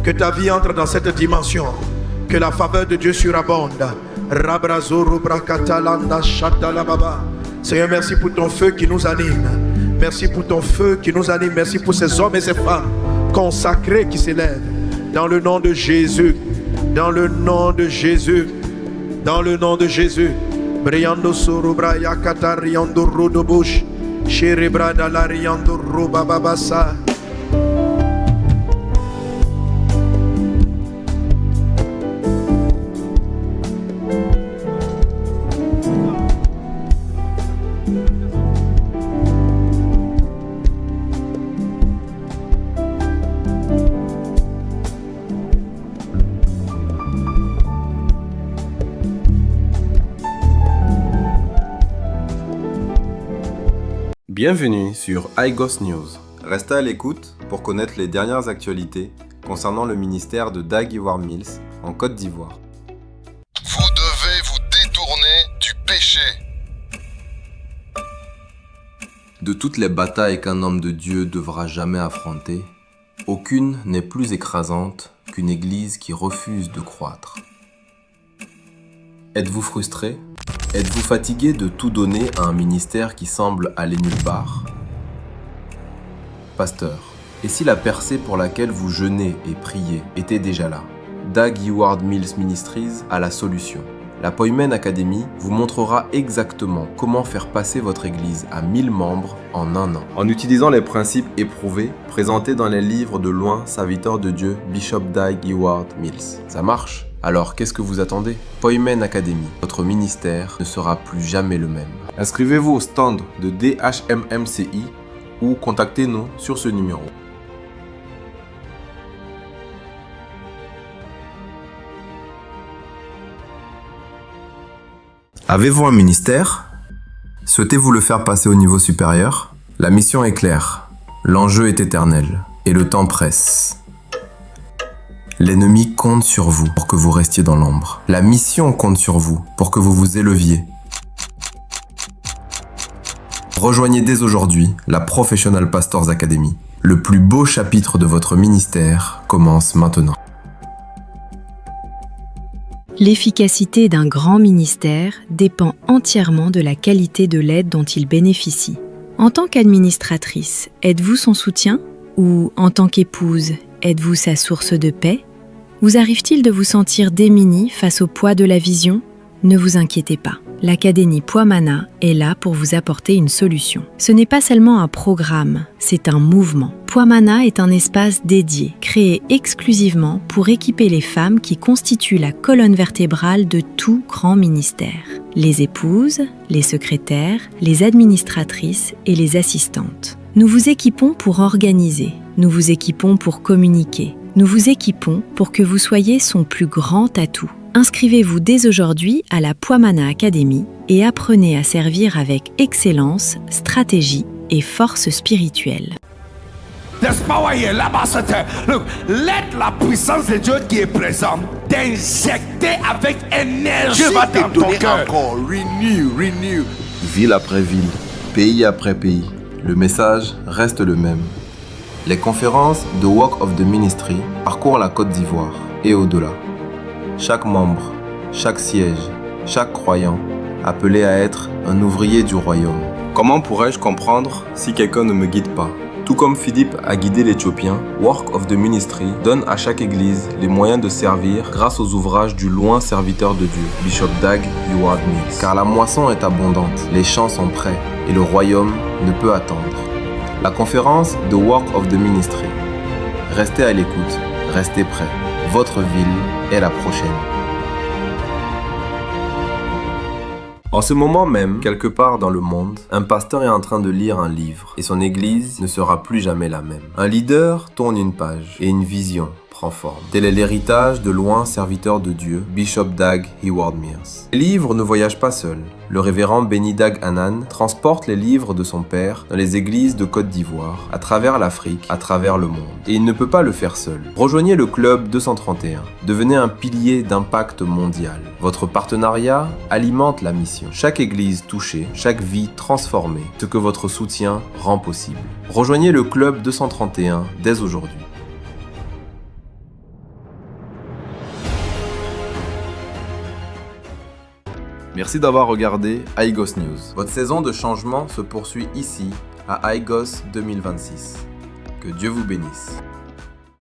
Que ta vie entre dans cette dimension, que la faveur de Dieu surabonde. Seigneur, merci pour ton feu qui nous anime. Merci pour ton feu qui nous anime. Merci pour ces hommes et ces femmes consacrés qui s'élèvent. Dans le nom de Jésus. Dans le nom de Jésus. Dans le nom de Jésus. Briando Sorobra Yakata Riando Rodobush. Sherebra Dalariando Robababasa. Bienvenue sur iGos News. Restez à l'écoute pour connaître les dernières actualités concernant le ministère de Dag Heward-Mills en Côte d'Ivoire. Vous devez vous détourner du péché. De toutes les batailles qu'un homme de Dieu devra jamais affronter, aucune n'est plus écrasante qu'une église qui refuse de croître. Êtes-vous frustré ? Êtes-vous fatigué de tout donner à un ministère qui semble aller nulle part ? Pasteur, et si la percée pour laquelle vous jeûnez et priez était déjà là ? Dag Heward-Mills Ministries a la solution. La Poimen Academy vous montrera exactement comment faire passer votre église à 1000 membres en un an. En utilisant les principes éprouvés présentés dans les livres de loin serviteur de Dieu Bishop Dag Heward-Mills. Ça marche ? Alors qu'est-ce que vous attendez ? Poimen Academy, votre ministère ne sera plus jamais le même. Inscrivez-vous au stand de DHMMCI ou contactez-nous sur ce numéro. Avez-vous un ministère ? Souhaitez-vous le faire passer au niveau supérieur ? La mission est claire, l'enjeu est éternel et le temps presse. L'ennemi compte sur vous pour que vous restiez dans l'ombre. La mission compte sur vous pour que vous vous éleviez. Rejoignez dès aujourd'hui la Professional Pastors Academy. Le plus beau chapitre de votre ministère commence maintenant. L'efficacité d'un grand ministère dépend entièrement de la qualité de l'aide dont il bénéficie. En tant qu'administratrice, êtes-vous son soutien ? Ou en tant qu'épouse, êtes-vous sa source de paix ? Vous arrive-t-il de vous sentir démunie face au poids de la vision ? Ne vous inquiétez pas. L'Académie Poimana est là pour vous apporter une solution. Ce n'est pas seulement un programme, c'est un mouvement. Poimana est un espace dédié, créé exclusivement pour équiper les femmes qui constituent la colonne vertébrale de tout grand ministère. Les épouses, les secrétaires, les administratrices et les assistantes. Nous vous équipons pour organiser, nous vous équipons pour communiquer, nous vous équipons pour que vous soyez son plus grand atout. Inscrivez-vous dès aujourd'hui à la Poimana Academy et apprenez à servir avec excellence, stratégie et force spirituelle. There's power here, là-bas, look, let la puissance de Dieu qui est présente t'injecter avec énergie. Dieu va te dans ton donner cœur. encore. Renew. Ville après ville, pays après pays, le message reste le même. Les conférences de Walk of the Ministry parcourent la Côte d'Ivoire et au-delà. Chaque membre, chaque siège, chaque croyant appelé à être un ouvrier du royaume. Comment pourrais-je comprendre si quelqu'un ne me guide pas ? Tout comme Philippe a guidé l'Éthiopien, Work of the Ministry donne à chaque église les moyens de servir grâce aux ouvrages du loin serviteur de Dieu, Bishop Dag Heward-Mills. Car la moisson est abondante, les champs sont prêts et le royaume ne peut attendre. La conférence de Work of the Ministry. Restez à l'écoute, restez prêts. Votre ville est la prochaine. En ce moment même, quelque part dans le monde, un pasteur est en train de lire un livre et son église ne sera plus jamais la même. Un leader tourne une page et une vision prend forme. Tel est l'héritage de loin serviteur de Dieu, Bishop Dag Heward-Mills. Les livres ne voyagent pas seuls. Le révérend Benny Dag Hanan transporte les livres de son père dans les églises de Côte d'Ivoire, à travers l'Afrique, à travers le monde. Et il ne peut pas le faire seul. Rejoignez le Club 231. Devenez un pilier d'impact mondial. Votre partenariat alimente la mission. Chaque église touchée, chaque vie transformée, ce que votre soutien rend possible. Rejoignez le Club 231 dès aujourd'hui. Merci d'avoir regardé iGos News. Votre saison de changement se poursuit ici, à iGos 2026. Que Dieu vous bénisse.